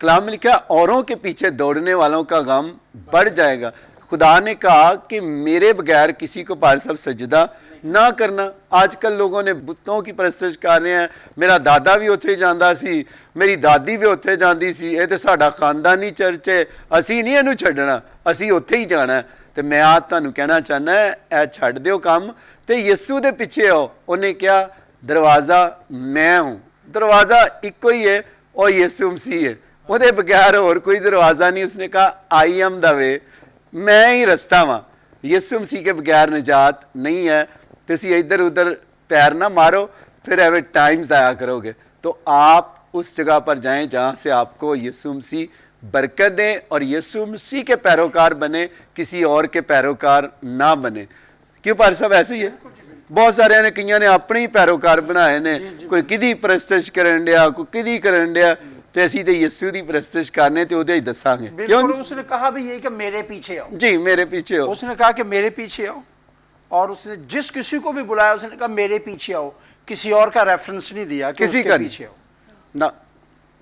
कलाम में लिखा है औरों के पीछे दौड़ने वालों का गम बढ़ जाएगा। खुदा ने कहा कि मेरे बगैर किसी को पार सब सजदा ना करना। आजकल लोगों ने बुतों की परस्तिश कर रहे हैं। मेरा दादा भी उत्थे जांदा सी, मेरी दादी भी उत्थे जांदी सी, ये तो साडा खानदानी चर्च है, असी नहीं इहनूं छड्डना, असी उत्थे ही जाना है। तो मैं आज तुहानूं कहना चाहना है, ए छड्ड दिओ काम ते यीशु दे पिछे आओ। उन्हें क्या, दरवाज़ा मैं हूँ, दरवाज़ा इक्को ही है, और यीशु मसीह है, उहदे बगैर होर कोई दरवाज़ा नहीं। उसने कहा आई एम द वे, मैं ही रस्ता वां। यीशु मसीह के बगैर निजात नहीं है। तो इसी इधर उधर पैर ना मारो, फिर एवं टाइम ज़ाया करोगे। तो आप उस जगह पर जाएं जहाँ से आपको यीशु मसीह बरकत दें, और यीशु मसीह के पैरोकार बने, किसी और के पैरोकार ना बने। क्यों पार साहब, ऐसे ही है। बहुत सारे ने, कईयां ने अपने ही पैरोकार बनाए ने, कोई किदी परस्तिश करन दिया, कोई किदी करन दिया। तो असी तो यीशु की परस्तिश करने तो उदे ही दसांगे।
बिल्कुल, उसने कहा भी यही कि मेरे पीछे आओ।
जी, मेरे पीछे आओ।
उसने कहा कि मेरे पीछे आओ, और उसने जिस किसी को भी बुलाया उसने कहा मेरे पीछे आओ। किसी और का रेफरेंस नहीं दिया कि
किसी
उसके
का
पीछे आओ
ना।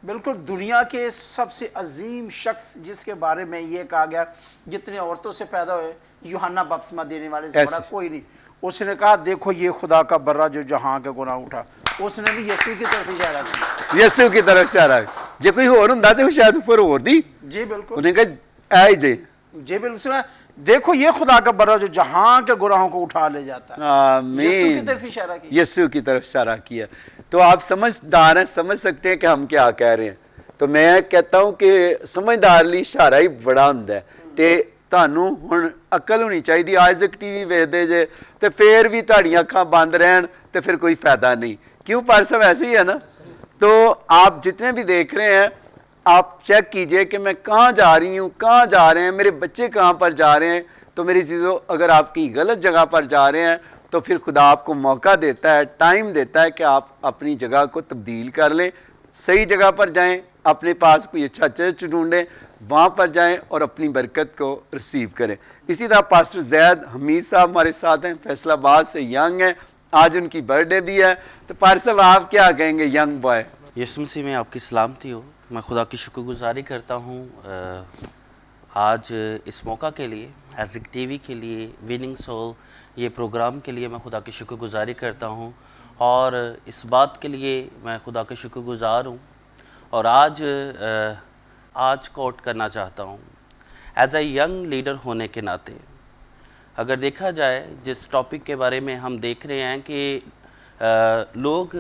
बिल्कुल, दुनिया के सबसे अजीम शख्स जिसके बारे में ये कहा गया, जितने औरतों से पैदा हुए, यूहन्ना बपतिस्मा देने वाले से बड़ा कोई नहीं। उसने कहा देखो ये खुदा का बर्रा जो जहां के गुनाह उठा। उसने भी यीशु की तरफ इशारा किया।
ਯਿਸੂ ਕੀ ਤਰਫ ਇਸ਼ਾਰਾ। ਜੇ ਕੋਈ ਹੋਰ ਹੁੰਦਾ ਤੇ ਉਹ ਸ਼ਾਇਦ ਉੱਪਰ ਹੋਰ ਦੀ
जी बिल्कुल
ਉਹਨੇ ਕਿਹਾ ਐ ਜੇ।
जी बिल्कुल सुना। देखो ये खुदा का बड़ा जो जहां के गुनाहों को उठा ले जाता है। यीशु की
आमीन।
तरफ इशारा किया।
यीशु की तरफ इशारा किया। तो आप समझदार हैं, समझ सकते हैं कि हम क्या कह रहे हैं। तो मैं कहता हूं कि समझदार ਲਈ ਇਸ਼ਾਰਾ ਹੀ ਬੜਾ ਹੁੰਦਾ ਹੈ ਤੇ ਤੁਹਾਨੂੰ ਹੁਣ ਅਕਲ ਹੋਣੀ ਚਾਹੀਦੀ। ਆਇਜ਼ਕ ਟੀਵੀ ਵੇਖਦੇ ਜੇ ਤੇ ਫੇਰ ਵੀ ਤੁਹਾਡੀਆਂ ਅੱਖਾਂ ਬੰਦ ਰਹਿਣ ਤੇ ਫਿਰ ਕੋਈ फायदा नहीं। क्यों पार्सव ऐसे ही है ना। तो आप जितने भी देख रहे हैं आप चेक कीजिए कि मैं कहाँ जा रही हूँ, कहाँ जा रहे हैं, मेरे बच्चे कहाँ पर जा रहे हैं। तो मेरी चीज़ों अगर आपकी गलत जगह पर जा रहे हैं तो फिर खुदा आपको मौका देता है, टाइम देता है कि आप अपनी जगह को तब्दील कर लें, सही जगह पर जाएं, अपने पास कोई अच्छा चर्च ढूंढें, वहाँ पर जाएं और अपनी बरकत को रिसीव करें। इसी तरह पास्टर जैद हमीद साहब हमारे साथ हैं, फैसलाबाद से यंग हैं, आज उनकी बर्थडे भी है। तो पार्सव आप क्या कहेंगे यंग बॉय।
यीशु मसीह में आपकी सलामती हो। मैं खुदा की शुक्रगुजारी करता हूँ आज इस मौका के लिए, आइज़क टीवी के लिए, विनिंग सोल ये प्रोग्राम के लिए मैं खुदा की शुक्रगुजारी करता हूँ और इस बात के लिए मैं खुदा का शुक्रगुजार हूँ और आज कोट करना चाहता हूँ एज ए यंग लीडर होने के नाते। अगर देखा जाए जिस टॉपिक के बारे में हम देख रहे हैं कि लोग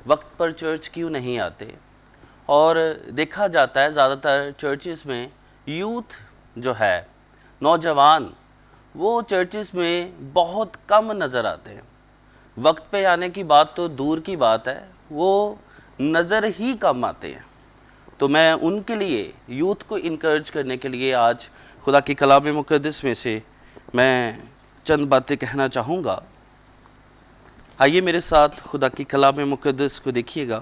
वक्त पर चर्च क्यों नहीं आते और देखा जाता है ज़्यादातर चर्चेस में यूथ जो है, नौजवान, वो चर्चेस में बहुत कम नज़र आते हैं। वक्त पे आने की बात तो दूर की बात है, वो नज़र ही कम आते हैं। तो मैं उनके लिए, यूथ को इनकरेज करने के लिए आज खुदा की कलाम मुक़द्दस में से मैं चंद बातें कहना चाहूँगा। आइए मेरे साथ खुदा की कलाम मुक़द्दस को देखिएगा।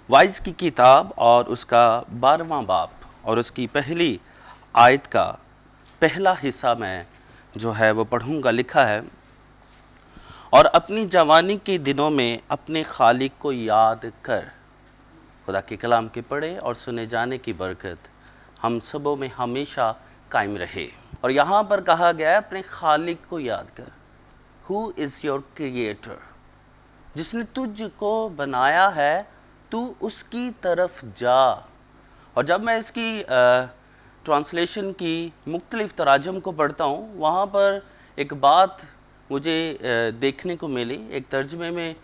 वाइज की किताब और उसका 12वां बाब और उसकी पहली आयत का पहला हिस्सा मैं जो है वो पढ़ूँगा। लिखा है, और अपनी जवानी के दिनों में अपने खालिक को याद कर। खुदा के कलाम के पढ़े और सुने जाने की बरकत हम सबों में हमेशा कायम रहे। और यहाँ पर कहा गया है अपने खालिक को याद कर। हु इज़ योर क्रिएटर, जिसने तुझको बनाया है, तू उसकी तरफ जा। और जब मैं इसकी ट्रांसलेशन की मुख्तलिफ़ तराजम को पढ़ता हूँ, वहाँ पर एक बात मुझे देखने को मिली। एक तर्जमे में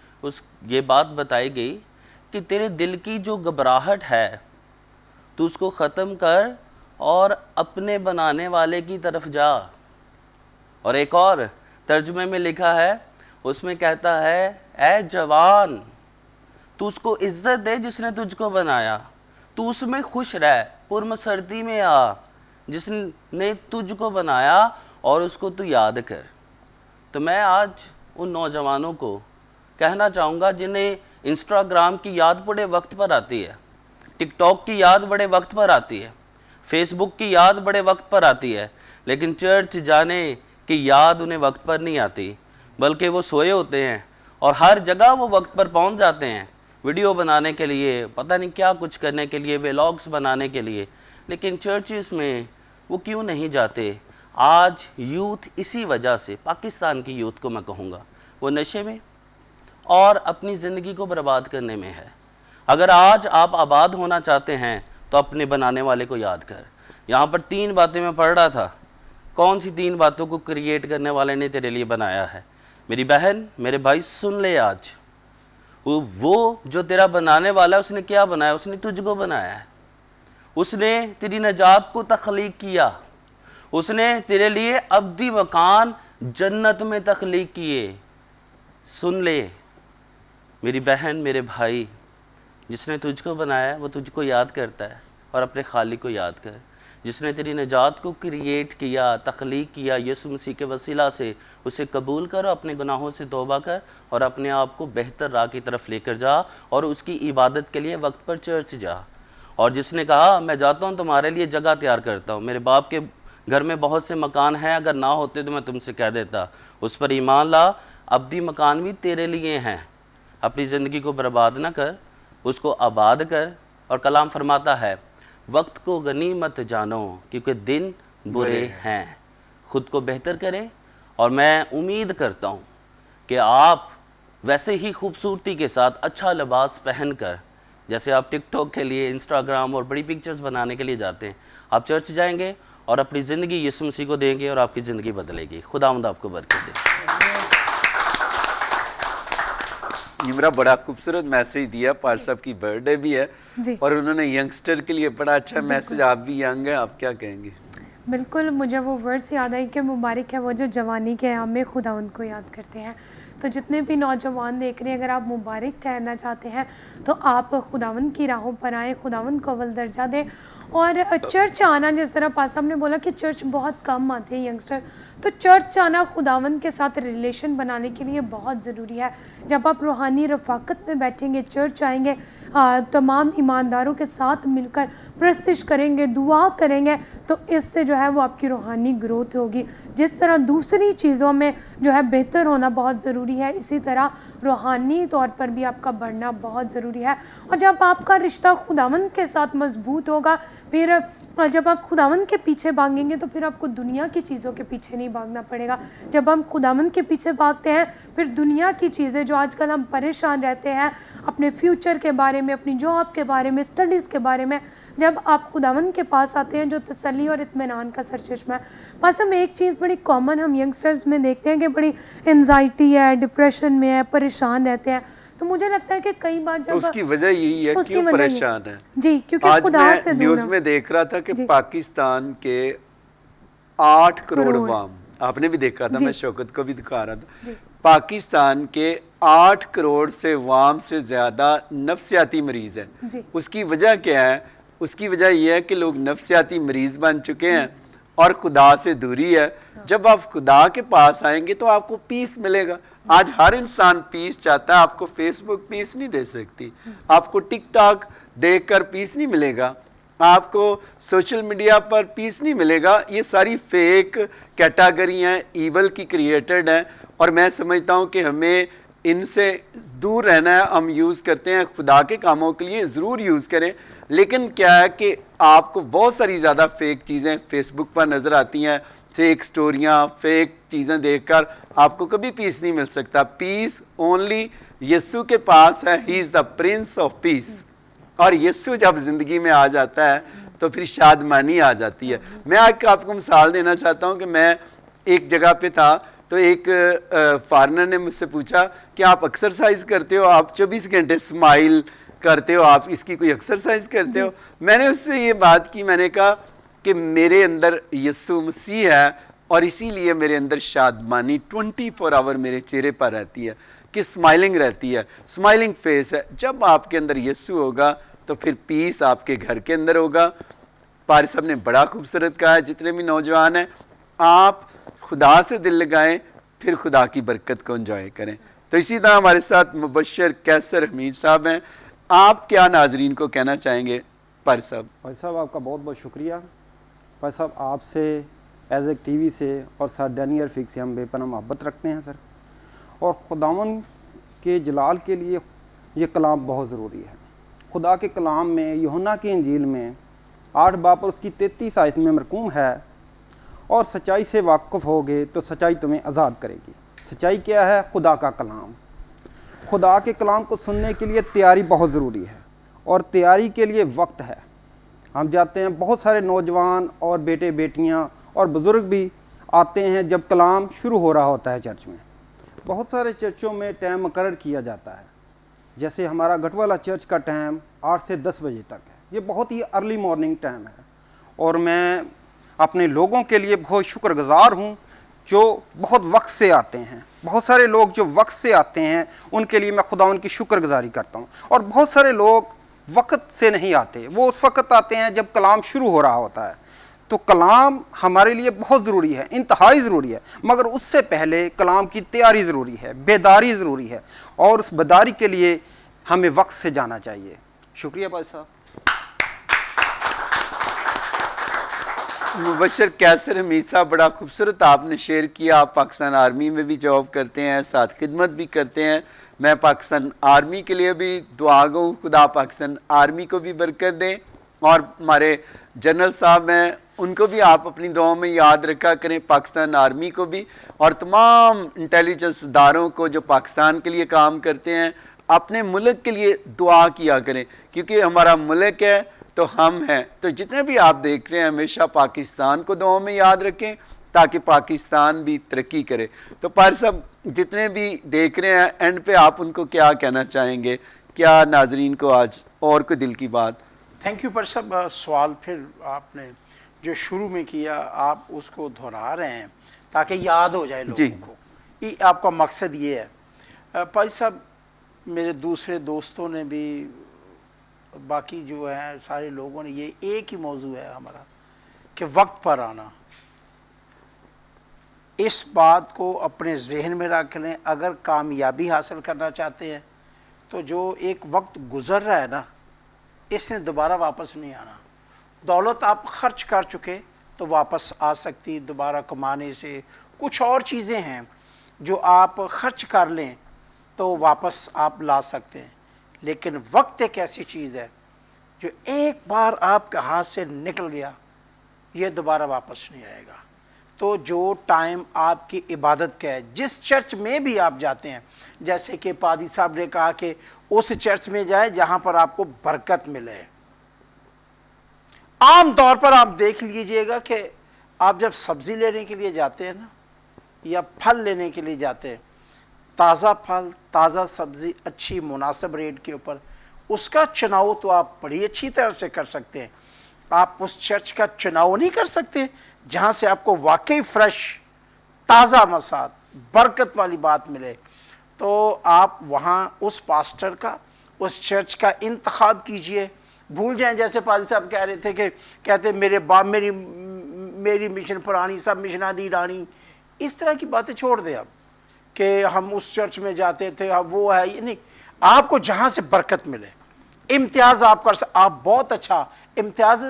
ये बात बताई गई कि तेरे दिल की जो घबराहट है तू उसको ख़त्म कर और अपने बनाने वाले की तरफ जा। और एक और तर्जमे में लिखा है, उसमें कहता है, ऐ जवान, तू उसको इज़्ज़त दे जिसने तुझको बनाया, तू उसमें खुश रह, पुरमसरती में आ जिसने तुझको बनाया और उसको तू याद कर। तो मैं आज उन नौजवानों को कहना चाहूँगा जिन्हें इंस्टाग्राम की याद बड़े वक्त पर आती है, टिकटॉक की याद बड़े वक्त पर आती है, फेसबुक की याद बड़े वक्त पर आती है, लेकिन चर्च जाने की याद उन्हें वक्त पर नहीं आती, बल्कि वो सोए होते हैं और हर जगह वो वक्त पर पहुंच जाते हैं वीडियो बनाने के लिए, पता नहीं क्या कुछ करने के लिए, व्लॉग्स बनाने के लिए, लेकिन चर्चेस में वो क्यों नहीं जाते। आज यूथ इसी वजह से, पाकिस्तान की यूथ को मैं कहूँगा, वो नशे में और अपनी ज़िंदगी को बर्बाद करने में है। अगर आज आप आबाद होना चाहते हैं तो अपने बनाने वाले को याद कर। यहाँ पर 3 बातें मैं पढ़ रहा था। कौन सी 3 बातों को क्रिएट करने वाले ने तेरे लिए बनाया है? मेरी बहन, मेरे भाई, सुन ले आज। वो जो तेरा बनाने वाला है, उसने क्या बनाया? उसने तुझको बनाया है। उसने तेरी नजात को तख्लीक किया। उसने तेरे लिए अब्दी मकान जन्नत में तख्लीक किए। सुन ले मेरी बहन, मेरे भाई, जिसने तुझको बनाया है वो तुझको याद करता है। और अपने खालिक को याद कर, जिसने तेरी निजात को क्रिएट किया, तख्लीक किया यीशु मसीह के वसीला से। उसे कबूल कर, अपने गुनाहों से तौबा कर और अपने आप को बेहतर राह की तरफ लेकर जा और उसकी इबादत के लिए वक्त पर चर्च जा। और जिसने कहा, मैं जाता हूँ तुम्हारे लिए जगह तैयार करता हूँ, मेरे बाप के घर में बहुत से मकान हैं, अगर ना होते तो मैं तुमसे कह देता। उस पर ईमान ला, अब्दी मकान भी तेरे लिए हैं। अपनी ज़िंदगी को बर्बाद ना कर, उसको आबाद कर। और कलाम फरमाता है, वक्त को गनीमत जानो क्योंकि दिन बुरे हैं। खुद को बेहतर करें और मैं उम्मीद करता हूँ कि आप वैसे ही खूबसूरती के साथ अच्छा लिबास पहनकर, जैसे आप टिकटॉक के लिए, इंस्टाग्राम और बड़ी पिक्चर्स बनाने के लिए जाते हैं, आप चर्च जाएंगे और अपनी ज़िंदगी यीशु मसीह को देंगे और आपकी ज़िंदगी बदलेगी। खुदावंद आपको बरकत दे।
निमरा बड़ा खूबसूरत मैसेज दिया, पाल साहब की बर्थडे भी है
जी।
और उन्होंने यंगस्टर के लिए बड़ा अच्छा मैसेज, आप भी यंग हैं, आप क्या कहेंगे?
बिल्कुल, मुझे वो वर्ड्स याद आई कि मुबारक है वो जो जवानी के अयाम में खुदा उनको याद करते हैं। तो जितने भी नौजवान देख रहे हैं, अगर आप मुबारक ठहरना चाहते हैं तो आप खुदावन की राहों पर आएँ, खुदावन को अव्वल दर्जा दें। और चर्च आना, जिस तरह पास साहब ने बोला कि चर्च बहुत कम आते हैं यंगस्टर, तो चर्च आना खुदावन के साथ रिलेशन बनाने के लिए बहुत ज़रूरी है। जब आप रूहानी रफ़ाकत में बैठेंगे, चर्च आएंगे, तमाम ईमानदारों के साथ मिलकर प्रस्तिश करेंगे, दुआ करेंगे, तो इससे जो है वो आपकी रूहानी ग्रोथ होगी। जिस तरह दूसरी चीज़ों में जो है बेहतर होना बहुत ज़रूरी है, इसी तरह रूहानी तौर पर भी आपका बढ़ना बहुत ज़रूरी है। और जब आपका रिश्ता खुदावंद के साथ मजबूत होगा, फिर जब आप खुदावंद के पीछे भागेंगे तो फिर आपको दुनिया की चीज़ों के पीछे नहीं भागना पड़ेगा। जब हम खुदावंद के पीछे भागते हैं, फिर दुनिया की चीज़ें, जो आजकल हम परेशान रहते हैं अपने फ्यूचर के बारे में, अपनी जॉब के बारे में, स्टडीज़ के बारे में, जब आप खुदावंद के पास आते हैं जो तसल्ली और इत्मीनान का सरचश्मा है। बस हम एक चीज़ बड़ी कॉमन हम यंगस्टर्स में देखते हैं कि बड़ी एंजाइटी है, डिप्रेशन में है, परेशान रहते हैं। तो मुझे लगता है कि कई बार जब
तो उसकी वजह यही है, क्यों परेशान है?
जी, क्योंकि
आज
खुदा से
मैं
दूर
न्यूज़
हैं।
में देख रहा था कि
जी।
पाकिस्तान के 8 करोड़
करोड़।
अवाम, आपने भी देखा था,
जी।
मैं शौकत को भी दिखा रहा था, पाकिस्तान के 8 करोड़ से अवाम से ज़्यादा नफ्सियाती मरीज़ हैं।
जी।
उसकी वजह क्या है? उसकी वजह यह है कि लोग नफ्सियाती मरीज़ बन चुके हैं और खुदा से दूरी है। जब आप खुदा के पास आएंगे तो आपको पीस मिलेगा। आज हर इंसान पीस चाहता है, आपको फेसबुक पीस नहीं दे सकती, आपको टिकटॉक देखकर पीस नहीं मिलेगा, आपको सोशल मीडिया पर पीस नहीं मिलेगा। ये सारी फेक कैटेगरी हैं, ईवल की क्रिएटेड हैं, और मैं समझता हूँ कि हमें इनसे दूर रहना है। हम यूज़ करते हैं खुदा के कामों के लिए, ज़रूर यूज़ करें, लेकिन क्या है कि आपको बहुत सारी ज़्यादा फेक चीज़ें फेसबुक पर नज़र आती हैं, फेक स्टोरियाँ, फेक चीज़ें देखकर आपको कभी पीस नहीं मिल सकता। पीस ओनली यीशु के पास है, he is the Prince of peace. और यीशु जब ज़िंदगी में आ जाता है तो फिर शादमानी आ जाती है। मैं आज आपको मिसाल देना चाहता हूँ कि मैं एक जगह पे था, तो एक फॉरेनर ने मुझसे पूछा कि आप एक्सरसाइज करते हो, आप 24 घंटे स्माइल करते हो, आप इसकी कोई एक्सरसाइज करते हो? मैंने उससे ये बात की, मैंने कहा कि मेरे अंदर यीशु मसीह है और इसीलिए मेरे अंदर शादमानी 24 आवर मेरे चेहरे पर रहती है, कि स्माइलिंग रहती है, स्माइलिंग फेस है। जब आपके अंदर यीशु होगा तो फिर पीस आपके घर के अंदर होगा। पारी साहब ने बड़ा खूबसूरत कहा है, जितने भी नौजवान हैं, आप खुदा से दिल लगाएं, फिर खुदा की बरकत को एंजॉय करें। तो इसी तरह हमारे साथ मुबशर कैसर हमीद साहब हैं। आप क्या नाजरीन को कहना चाहेंगे? पारी साहब।
भाई साहब, आपका बहुत बहुत शुक्रिया। भाई साहब, आपसे एज ए टीवी से और सर डैनियल फिक्स से हम बेपनाह मोहब्बत रखते हैं सर, और खुदावन के जलाल के लिए ये कलाम बहुत ज़रूरी है। खुदा के कलाम में यूहन्ना की इंजील में 8 बाब और उसकी 33 आयत में मरकूम है, और सच्चाई से वाक़िफ़ होगे तो सच्चाई तुम्हें आज़ाद करेगी। सच्चाई क्या है? खुदा का कलाम। खुदा के कलाम को सुनने के लिए तैयारी बहुत ज़रूरी है, और तैयारी के लिए वक्त है। हम जाते हैं, बहुत सारे नौजवान और बेटे बेटियां और बुज़ुर्ग भी आते हैं जब कलाम शुरू हो रहा होता है चर्च में। बहुत सारे चर्चों में टाइम मुकर्रर किया जाता है, जैसे हमारा गटवाला चर्च का टाइम 8 से 10 बजे तक है। ये बहुत ही अर्ली मॉर्निंग टाइम है, और मैं अपने लोगों के लिए बहुत शुक्रगुज़ार हूँ जो बहुत वक्त से आते हैं। बहुत सारे लोग जो वक्त से आते हैं उनके लिए मैं खुदा उनकी शुक्रगुजारी करता हूँ। और बहुत सारे लोग वक्त से नहीं आते, वो उस वक्त आते हैं जब कलाम शुरू हो रहा होता है। तो कलाम हमारे लिए बहुत ज़रूरी है, इंतहाई ज़रूरी है, मगर उससे पहले कलाम की तैयारी ज़रूरी है, बेदारी ज़रूरी है, और उस बेदारी के लिए हमें वक्त से जाना चाहिए। शुक्रिया भाई साहब।
मुबशर कैसर हमीद साहब, बड़ा खूबसूरत आपने शेयर किया। आप पाकिस्तान आर्मी में भी जॉब करते हैं, साथ खिदमत भी करते हैं। मैं पाकिस्तान आर्मी के लिए भी दुआ गो, खुदा पाकिस्तान आर्मी को भी बरकत दें। और हमारे जनरल साहब हैं, उनको भी आप अपनी दुआओं में याद रखा करें, पाकिस्तान आर्मी को भी और तमाम इंटेलिजेंस इदारों को जो पाकिस्तान के लिए काम करते हैं। अपने मुल्क के लिए दुआ किया करें, क्योंकि हमारा मुल्क है तो हम हैं। तो जितने भी आप देख रहे हैं हमेशा पाकिस्तान को दुआओं में याद रखें ताकि पाकिस्तान भी तरक्की करे। तो पर सब जितने भी देख रहे हैं एंड पे आप उनको क्या कहना चाहेंगे, क्या नाजरीन को आज और कोई दिल की बात?
Thank you. पर सब सवाल फिर आपने जो शुरू में किया आप उसको दोहरा रहे हैं ताकि याद हो जाए लोगों को, ये आपका मकसद ये है। भाई साहब, मेरे दूसरे दोस्तों ने भी, बाकी जो है सारे लोगों ने, ये एक ही मौजू है हमारा कि वक्त पर आना। इस बात को अपने जहन में रख लें। अगर कामयाबी हासिल करना चाहते हैं तो जो एक वक्त गुजर रहा है ना, इसने दोबारा वापस नहीं आना। दौलत आप खर्च कर चुके तो वापस आ सकती दोबारा कमाने से। कुछ और चीज़ें हैं जो आप खर्च कर लें तो वापस आप ला सकते हैं, लेकिन वक्त एक ऐसी चीज़ है जो एक बार आपके हाथ से निकल गया ये दोबारा वापस नहीं आएगा। तो जो टाइम आपकी इबादत का है, जिस चर्च में भी आप जाते हैं, जैसे कि पादी साहब ने कहा कि उस चर्च में जाए जहाँ पर आपको बरकत मिले। आम तौर पर आप देख लीजिएगा कि आप जब सब्ज़ी लेने के लिए जाते हैं ना, या फल लेने के लिए जाते हैं, ताज़ा फल, ताज़ा सब्ज़ी अच्छी मुनासिब रेट के ऊपर, उसका चुनाव तो आप बड़ी अच्छी तरह से कर सकते हैं। आप उस चर्च का चुनाव नहीं कर सकते जहाँ से आपको वाकई फ्रेश, ताज़ा मसाद, बरकत वाली बात मिले। तो आप वहाँ उस पास्टर का, उस चर्च का इंतखाब कीजिए। भूल जाएं, जैसे पादी साहब कह रहे थे कि कहते मेरे बाप, मेरी मिशन पुरानी, सब मिशना दी रानी। इस तरह की बातें छोड़ दें आप कि हम उस चर्च में जाते थे, अब वो है, ये नहीं। आपको जहाँ से बरकत मिले, इम्तियाज़ आप कर सकते। आप बहुत अच्छा इम्तियाज़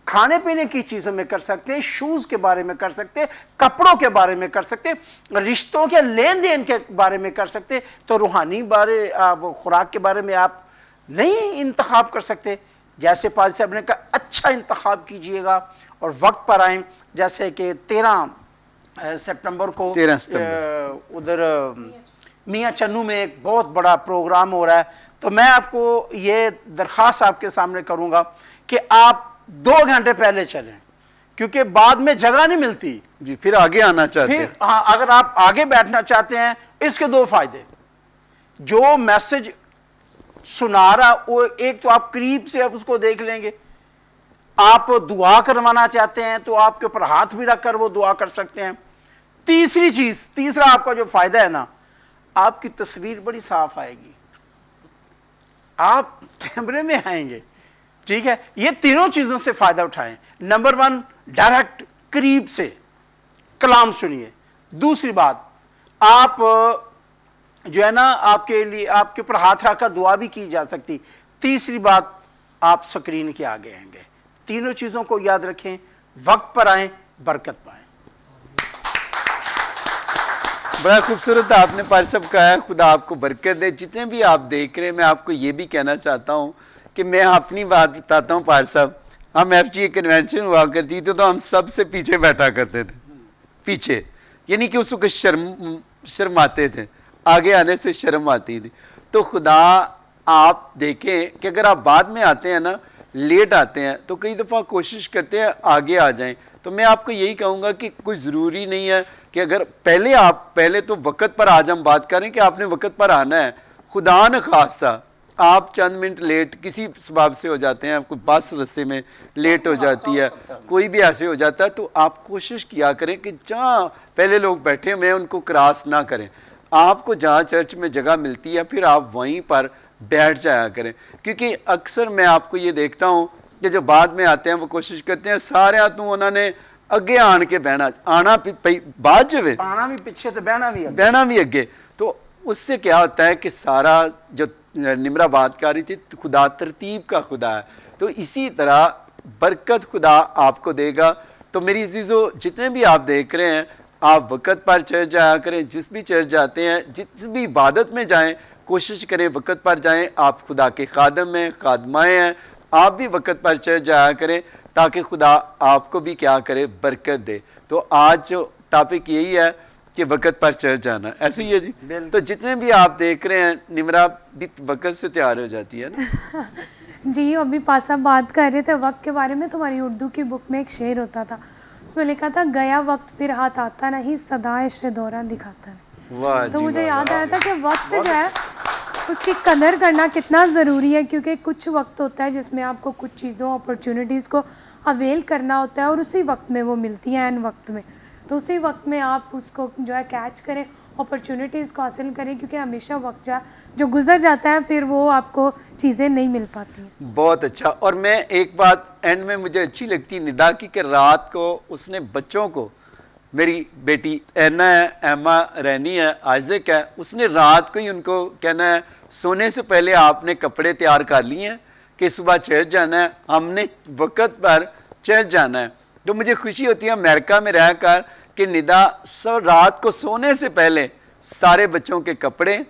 खाने पीने की चीज़ों में कर सकते हैं, शूज़ के बारे में कर सकते हैं, कपड़ों के बारे में कर सकते हैं, रिश्तों के लेन देन के बारे में कर सकते हैं। तो रूहानी बारे, खुराक के बारे में आप नहीं इंतखाब कर सकते। जैसे पादी साहब ने कहा, अच्छा इंतखाब कीजिएगा और वक्त पर आएँ। जैसे कि 13 सितंबर को उधर मियाँ चन्नू में एक बहुत बड़ा प्रोग्राम हो रहा है। तो मैं आपको ये दरख्वास्त आपके सामने करूँगा कि आप 2 घंटे पहले चलें, क्योंकि बाद में जगह नहीं मिलती
जी, फिर आगे आना चाहते हैं।
फिर हाँ, अगर आप आगे बैठना चाहते हैं, इसके 2 फायदे। जो मैसेज सुना रहा वो, एक तो आप करीब से आप उसको देख लेंगे। आप दुआ करवाना चाहते हैं तो आपके ऊपर हाथ भी रखकर वो दुआ कर सकते हैं। तीसरी चीज, तीसरा आपका जो फायदा है ना, आपकी तस्वीर बड़ी साफ आएगी, आप कैमरे में आएंगे। ठीक है, ये तीनों चीजों से फायदा उठाएं। नंबर 1, डायरेक्ट करीब से कलाम सुनिए। दूसरी बात, आप जो है ना, आपके लिए आपके ऊपर हाथ रखकर दुआ भी की जा सकती। तीसरी बात, आप स्क्रीन के आगे आएंगे। तीनों चीजों को याद रखें, वक्त पर आएं, बरकत पाएं।
बड़ा खूबसूरत आपने पार सब कहा है, खुदा आपको बरकत दे। जितने भी आप देख रहे हैं, मैं आपको ये भी कहना चाहता हूँ कि मैं अपनी बात बताता हूँ पार साहब। हम FGA कन्वेंशन हुआ करती थी तो हम सबसे पीछे बैठा करते थे, पीछे, यानी कि उसको शर्माते थे, आगे आने से शर्म आती थी। तो खुदा आप देखें कि अगर आप बाद में आते हैं ना, लेट आते हैं, तो कई दफ़ा कोशिश करते हैं आगे आ जाएं। तो मैं आपको यही कहूँगा कि कोई ज़रूरी नहीं है कि अगर पहले तो वक़्त पर आज हम बात करें कि आपने वक़्त पर आना है। खुदा न खास्ता आप चंद मिनट लेट किसी सबब से हो जाते हैं, आपको बस रस्ते में लेट हो जाती है, कोई भी ऐसे हो जाता है, तो आप कोशिश किया करें कि जहाँ पहले लोग बैठे हुए हैं उनको क्रॉस ना करें। आपको जहाँ चर्च में जगह मिलती है फिर आप वहीं पर बैठ जाया करें, क्योंकि अक्सर मैं आपको ये देखता हूँ कि जो बाद में आते हैं वो कोशिश करते हैं सारे तो उन्होंने अगे आन के बहना, आना बाद जवे,
आना भी पीछे तो बहना भी
अगे। तो उससे क्या होता है कि सारा जो निमरा बात कर रही थी, खुदा तरतीब का खुदा है। तो इसी तरह बरकत खुदा आपको देगा। तो मेरी अज़ीज़ों, जितने भी आप देख रहे हैं, आप वक़्त पर चर्च जाया करें। जिस भी चर्च जाते हैं, जिस भी इबादत में जाएं, कोशिश करें वक़्त पर जाएं। आप खुदा के खादम हैं, खादमाएँ हैं, आप भी वक़्त पर चर्च जाया करें ताकि खुदा आपको भी क्या करे, बरकत दे। तो आज जो टॉपिक यही है कि वक़्त पर चर्च जाना, ऐसे ही है जी। तो जितने भी आप देख रहे हैं, निमरा भी वक़्त से तैयार हो जाती है ना।
जी, अभी पास आप बात कर रहे थे वक्त के बारे में, तुम्हारी उर्दू की बुक में एक शेर होता था, उसमें लिखा था गया वक्त फिर हाथ आता नहीं, सदा ऐशे दौरान दिखाता नहीं।
वाह
तो
जी,
मुझे
वाह,
याद
वाह।
आया था कि वक्त जो है उसकी कदर करना कितना ज़रूरी है, क्योंकि कुछ वक्त होता है जिसमें आपको कुछ चीज़ों अपॉर्चुनिटीज़ को अवेल करना होता है और उसी वक्त में वो मिलती हैं, एन वक्त में। तो उसी वक्त में आप उसको जो है कैच करें, अपॉर्चुनिटीज़ को हासिल करें, क्योंकि हमेशा वक्त जो गुजर जाता है फिर वो आपको चीज़ें नहीं मिल पाती हैं।
बहुत अच्छा। और मैं एक बात एंड में मुझे अच्छी लगती निदा की कि रात को उसने बच्चों को, मेरी बेटी एना है, एमा रैनी है, आइजक है, उसने रात को ही उनको कहना है सोने से पहले आपने कपड़े तैयार कर लिए हैं कि सुबह चर्च जाना है, हमने वक़्त पर चर्च जाना है। तो मुझे खुशी होती है अमेरिका में रहकर कि निदा रात को सोने से पहले सारे बच्चों के कपड़े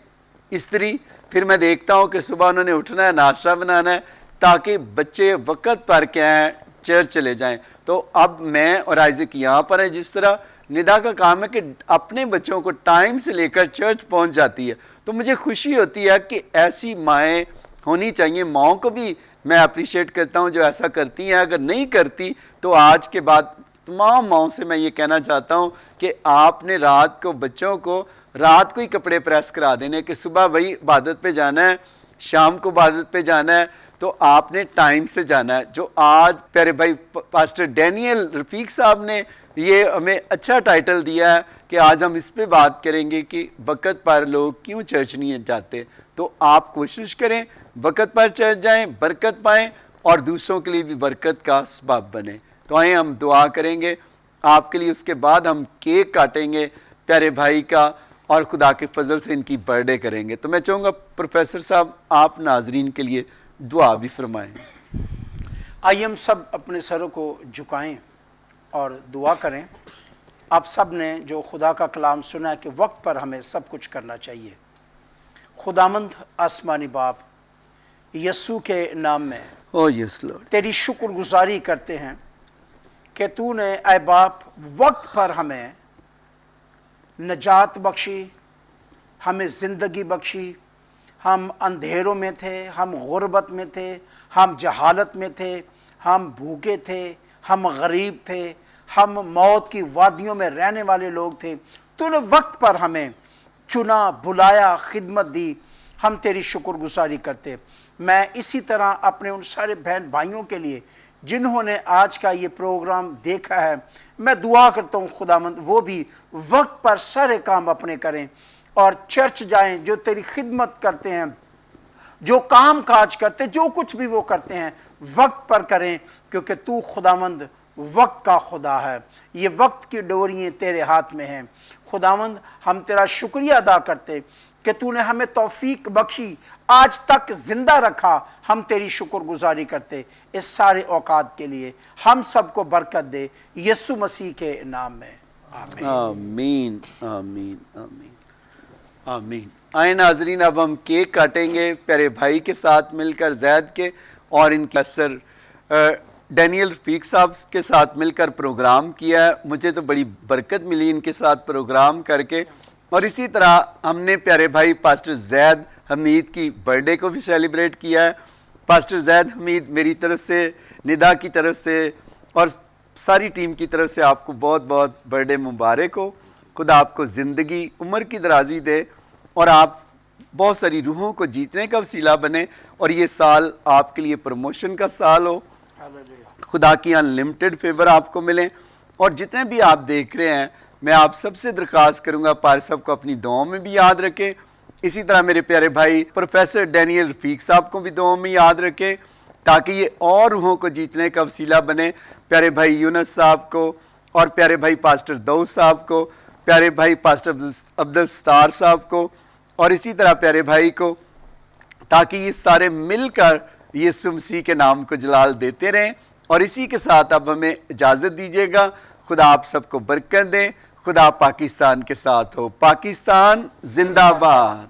इस्त्री, फिर मैं देखता हूँ कि सुबह उन्होंने उठना है, नाश्ता बनाना है, ताकि बच्चे वक़्त पर क्या है चर्च चले जाएं। तो अब मैं और आइजक यहाँ पर है, जिस तरह निदा का काम है कि अपने बच्चों को टाइम से लेकर चर्च पहुँच जाती है। तो मुझे खुशी होती है कि ऐसी माएँ होनी चाहिए। माओं को भी मैं अप्रिशिएट करता हूँ जो ऐसा करती हैं। अगर नहीं करती तो आज के बाद तमाम माओं से मैं ये कहना चाहता हूँ कि आपने रात को बच्चों को रात को ही कपड़े प्रेस करा देने कि सुबह वही इबादत पे जाना है, शाम को इबादत पे जाना है, तो आपने टाइम से जाना है। जो आज प्यारे भाई पास्टर डैनियल रफ़ीक साहब ने ये हमें अच्छा टाइटल दिया है कि आज हम इस पे बात करेंगे कि वक़्त पर लोग क्यों चर्च नहीं जाते। तो आप कोशिश करें वक़्त पर चर्च जाएं, बरकत पाएं और दूसरों के लिए भी बरकत का सबब बने। तो आए हम दुआ करेंगे आपके लिए, उसके बाद हम केक काटेंगे प्यारे भाई का और खुदा के फजल से इनकी बर्थडे करेंगे। तो मैं चाहूँगा प्रोफेसर साहब आप नाजरीन के लिए दुआ भी फरमाएं।
आइए हम सब अपने सरों को झुकाएं और दुआ करें। आप सब ने जो खुदा का कलाम सुना है कि वक्त पर हमें सब कुछ करना चाहिए। खुदामंद आसमानी बाप, यस्सु के नाम में
ओ यस लॉर्ड,
तेरी शुक्रगुजारी करते हैं कि तूने ऐ बाप वक्त पर हमें नजात बख्शी, हमें ज़िंदगी बख्शी। हम अंधेरों में थे, हम गुर्बत में थे, हम जहालत में थे, हम भूखे थे, हम गरीब थे, हम मौत की वादियों में रहने वाले लोग थे। तूने वक्त पर हमें चुना, बुलाया, खिदमत दी। हम तेरी शुक्रगुजारी करते। मैं इसी तरह अपने उन सारे बहन भाइयों के लिए जिन्होंने आज का ये प्रोग्राम देखा है, मैं दुआ करता हूँ खुदामंद वो भी वक्त पर सारे काम अपने करें और चर्च जाएं। जो तेरी खिदमत करते हैं, जो काम काज करते, जो कुछ भी वो करते हैं, वक्त पर करें, क्योंकि तू खुदामंद वक्त का खुदा है। ये वक्त की डोरियाँ तेरे हाथ में हैं। खुदावंद हम तेरा शुक्रिया अदा करते कि तूने हमें तौफीक बख्शी, आज तक जिंदा रखा। हम तेरी शुक्रगुजारी करते इस सारे औकात के लिए। हम सबको बरकत दे यीशु मसीह के नाम में, आमीन
आमीन आमीन आमीन आमीन। आए नाजरीन, अब हम केक काटेंगे प्यारे भाई के साथ मिलकर, जैद के और इनके असर डैनियल रफ़ीक साहब के साथ मिलकर प्रोग्राम किया है। मुझे तो बड़ी बरकत मिली इनके साथ प्रोग्राम करके। और इसी तरह हमने प्यारे भाई पास्टर जैद हमीद की बर्थडे को भी सेलिब्रेट किया है। पास्टर जैद हमीद, मेरी तरफ से, निदा की तरफ से और सारी टीम की तरफ से आपको बहुत बहुत बर्थडे मुबारक हो। खुदा आपको ज़िंदगी उम्र की दराजी दे और आप बहुत सारी रूहों को जीतने का वसीला बने और ये साल आपके लिए प्रमोशन का साल हो। खुदा की अनलिमिटेड फेवर आपको मिले। और जितने भी आप देख रहे हैं, मैं आप सबसे दरख्वास्त करूंगा पार साहब को अपनी दुआओं में भी याद रखें। इसी तरह मेरे प्यारे भाई प्रोफेसर डैनियल रफ़ीक साहब को भी दुआओं में याद रखें, ताकि ये और रूहों को जीतने का वसीला बने। प्यारे भाई यूनुस साहब को और प्यारे भाई पास्टर दाऊद साहब को, प्यारे भाई पास्टर अब्दुल सत्तार साहब को और इसी तरह प्यारे भाई को, ताकि ये सारे मिलकर यीशु मसीह के नाम को जलाल देते रहें। और इसी के साथ अब हमें इजाज़त दीजिएगा। खुदा आप सबको बरकत दे। खुदा पाकिस्तान के साथ हो। पाकिस्तान जिंदाबाद।